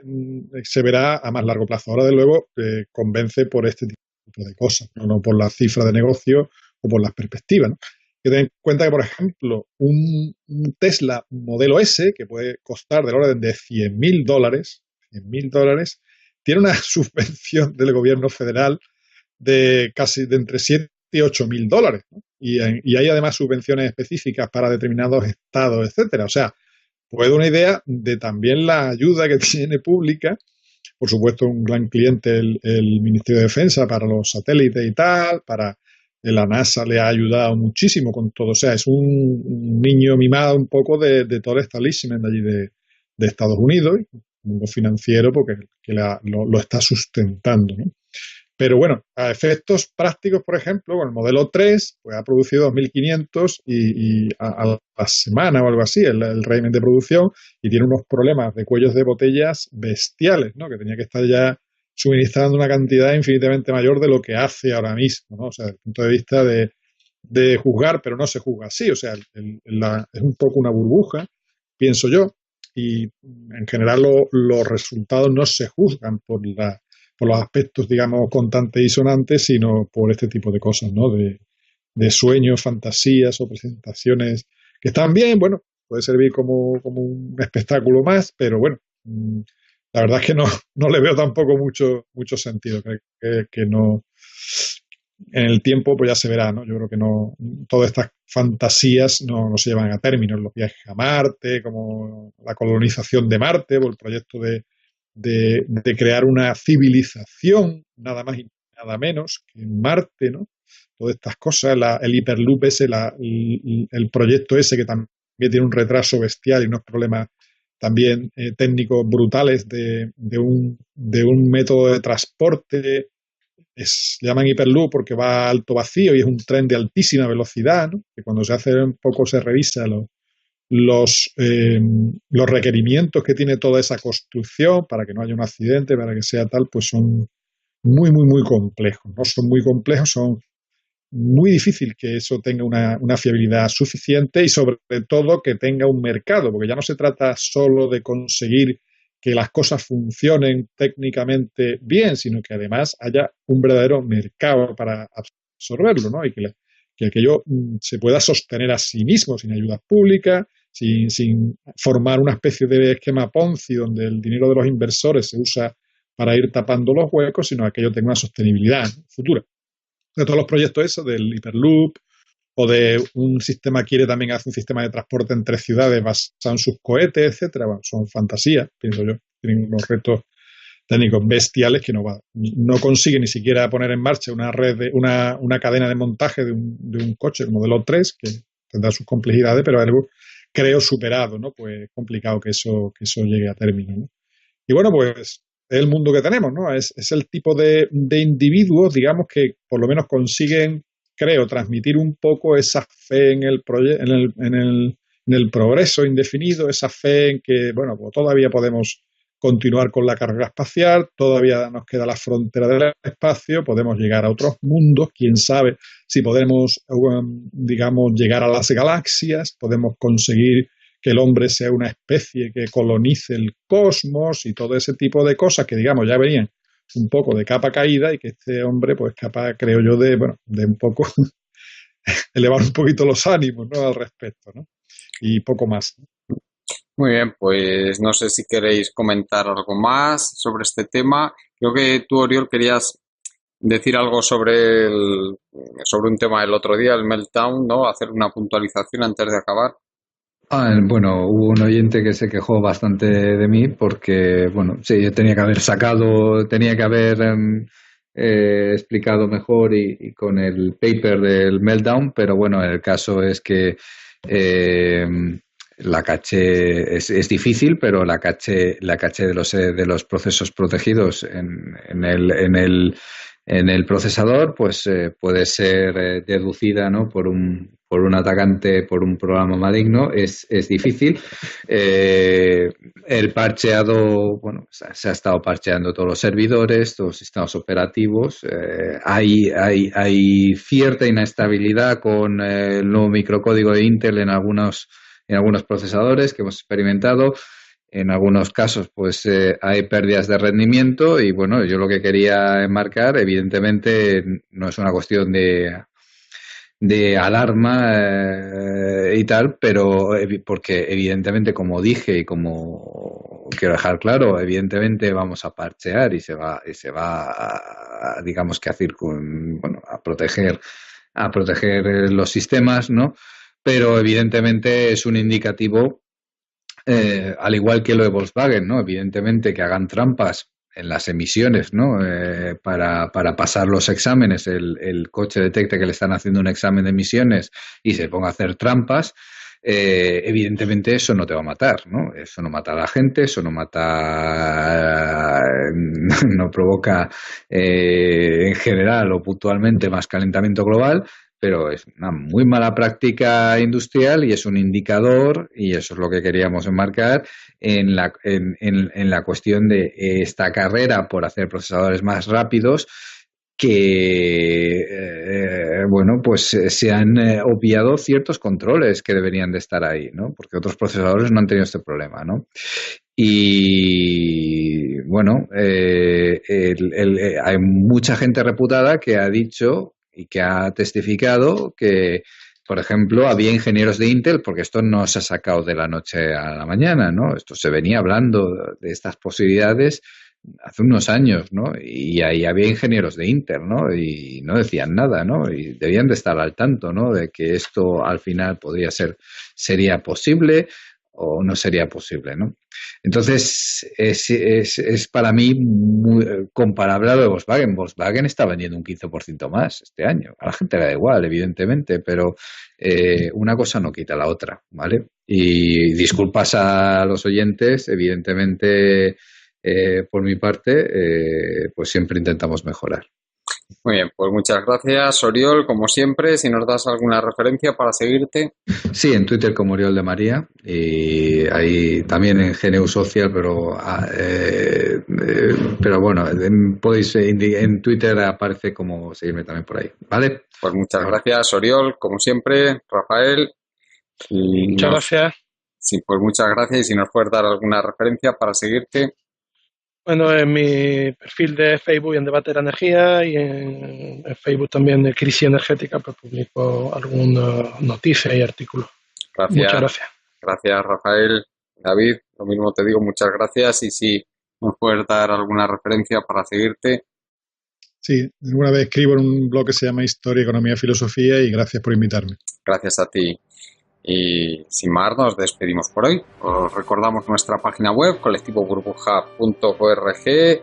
se verá a más largo plazo. Ahora, de luego, convence por este tipo de cosas, no por la cifra de negocio o por las perspectivas, ¿no? Que ten en cuenta que, por ejemplo, un Tesla modelo S, que puede costar del orden de $100.000, tiene una subvención del gobierno federal de casi de entre 7 y 8 mil dólares, ¿no? Y hay además subvenciones específicas para determinados estados, etcétera. O sea, pues una idea de también la ayuda que tiene pública. Por supuesto, un gran cliente el Ministerio de Defensa para los satélites y tal, para la NASA le ha ayudado muchísimo con todo. O sea, es un niño mimado un poco de todo el establishment de allí de Estados Unidos, y mundo financiero, porque lo está sustentando, ¿no? Pero bueno, a efectos prácticos, por ejemplo, con el modelo 3, pues ha producido 2.500 y a la semana o algo así, el régimen de producción, y tiene unos problemas de cuellos de botellas bestiales, ¿no? Que tenía que estar ya suministrando una cantidad infinitamente mayor de lo que hace ahora mismo, ¿no? O sea, desde el punto de vista de juzgar, pero no se juzga así. O sea, es un poco una burbuja, pienso yo, y en general los resultados no se juzgan por los aspectos, digamos, contantes y sonantes, sino por este tipo de cosas, ¿no? De sueños, fantasías o presentaciones que están bien, bueno, puede servir como un espectáculo más, pero bueno, la verdad es que no le veo tampoco mucho sentido, que no, en el tiempo pues ya se verá, ¿no? Yo creo que no, todas estas fantasías no se llevan a término, los viajes a Marte, como la colonización de Marte, o el proyecto de crear una civilización, nada más y nada menos que en Marte, ¿no? Todas estas cosas, el Hyperloop ese, el proyecto ese que también tiene un retraso bestial y unos problemas también técnicos brutales de un método de transporte. Llaman Hyperloop porque va a alto vacío y es un tren de altísima velocidad, ¿no? Que cuando se hace un poco se revisa los requerimientos que tiene toda esa construcción para que no haya un accidente, para que sea tal, pues son muy, muy, muy complejos. No son muy complejos, son muy difícil que eso tenga una fiabilidad suficiente y sobre todo que tenga un mercado, porque ya no se trata solo de conseguir que las cosas funcionen técnicamente bien, sino que además haya un verdadero mercado para absorberlo, ¿no? Y que aquello se pueda sostener a sí mismo, sin ayudas públicas, sin formar una especie de esquema Ponzi donde el dinero de los inversores se usa para ir tapando los huecos, sino que aquello tenga una sostenibilidad futura. De todos los proyectos esos, del Hyperloop, o de un sistema, quiere también hacer un sistema de transporte entre ciudades basado en sus cohetes, etcétera. Bueno, son fantasías, pienso yo. Tienen unos retos técnicos bestiales que no consigue ni siquiera poner en marcha una red, una cadena de montaje de un coche, el modelo 3, que tendrá sus complejidades, pero algo, creo, superado, ¿no? Pues complicado que eso llegue a término, ¿no? Y bueno, pues es el mundo que tenemos, ¿no? Es el tipo de individuos, digamos, que por lo menos consiguen, creo, transmitir un poco esa fe en el progreso indefinido, esa fe en que, bueno, pues todavía podemos continuar con la carrera espacial, todavía nos queda la frontera del espacio, podemos llegar a otros mundos, quién sabe si podemos, digamos, llegar a las galaxias, podemos conseguir que el hombre sea una especie que colonice el cosmos y todo ese tipo de cosas que, digamos, ya venían un poco de capa caída y que este hombre, pues capaz, creo yo, de un poco elevar un poquito los ánimos, ¿no? Al respecto, ¿no? Y poco más. Muy bien, pues no sé si queréis comentar algo más sobre este tema. Creo que tú, Oriol, querías decir algo sobre un tema del otro día, el meltdown, ¿no? Hacer una puntualización antes de acabar. Bueno, hubo un oyente que se quejó bastante de mí porque, bueno, sí, yo tenía que haber explicado mejor y con el paper del meltdown, pero bueno, el caso es que la caché es difícil, pero la caché de los procesos protegidos en el procesador, pues puede ser deducida, ¿no? por un atacante, por un programa maligno. Es difícil. El parcheado, bueno, se ha estado parcheando todos los servidores, todos los sistemas operativos. Hay cierta inestabilidad con el nuevo microcódigo de Intel en algunos procesadores que hemos experimentado. En algunos casos, pues hay pérdidas de rendimiento y, bueno, yo lo que quería enmarcar, evidentemente, no es una cuestión de alarma y tal, pero porque evidentemente, como dije y como quiero dejar claro, evidentemente vamos a parchear y se va a, digamos que a proteger los sistemas, ¿no? Pero evidentemente es un indicativo, al igual que lo de Volkswagen, ¿no? Evidentemente que hagan trampas en las emisiones, ¿no? Para pasar los exámenes, el coche detecte que le están haciendo un examen de emisiones y se ponga a hacer trampas. Evidentemente eso no te va a matar, ¿no? Eso no mata a la gente, eso no provoca en general o puntualmente más calentamiento global, pero es una muy mala práctica industrial y es un indicador, y eso es lo que queríamos enmarcar en la cuestión de esta carrera por hacer procesadores más rápidos, que pues se han obviado ciertos controles que deberían de estar ahí, ¿no? Porque otros procesadores no han tenido este problema, ¿no? Y bueno, hay mucha gente reputada que ha dicho y que ha testificado que, por ejemplo, había ingenieros de Intel, porque esto no se ha sacado de la noche a la mañana, ¿no? Esto se venía hablando de estas posibilidades hace unos años, ¿no? Y ahí había ingenieros de Inter, ¿no? Y no decían nada, ¿no? Y debían de estar al tanto, ¿no? De que esto al final sería posible o no sería posible, ¿no? Entonces, es para mí muy comparable a lo de Volkswagen. Volkswagen está vendiendo un 15% más este año. A la gente le da igual, evidentemente, pero una cosa no quita la otra, ¿vale? Y disculpas a los oyentes, evidentemente, por mi parte, pues siempre intentamos mejorar. Muy bien, pues muchas gracias, Oriol, como siempre. Si nos das alguna referencia para seguirte. Sí, en Twitter como Oriol de María y ahí también en GNU Social, pero bueno, podéis en Twitter aparece como seguirme también por ahí, ¿vale? Pues muchas gracias, Oriol, como siempre, Rafael. Muchas gracias. Sí, pues muchas gracias. Y si nos puedes dar alguna referencia para seguirte. Bueno, en mi perfil de Facebook en Debate de la Energía y en Facebook también de Crisis Energética, pues publico algunas noticias y artículos. Gracias. Muchas gracias. Gracias, Rafael. David, lo mismo te digo, muchas gracias. Y si nos puedes dar alguna referencia para seguirte. Sí, alguna vez escribo en un blog que se llama Historia, Economía, Filosofía y gracias por invitarme. Gracias a ti. Y sin más, nos despedimos por hoy. Os recordamos nuestra página web, colectivoburbuja.org.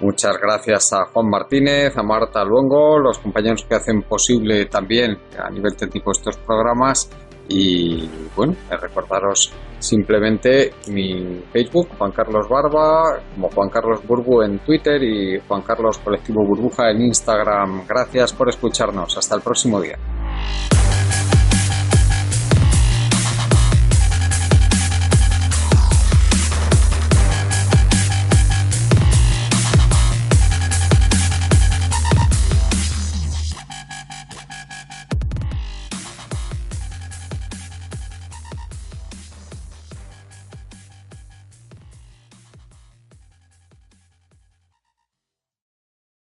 Muchas gracias a Juan Martínez, a Marta Luengo, los compañeros que hacen posible también a nivel técnico estos programas. Y bueno, recordaros simplemente mi Facebook, Juan Carlos Barba, como Juan Carlos Burbu en Twitter y Juan Carlos Colectivo Burbuja en Instagram. Gracias por escucharnos. Hasta el próximo día.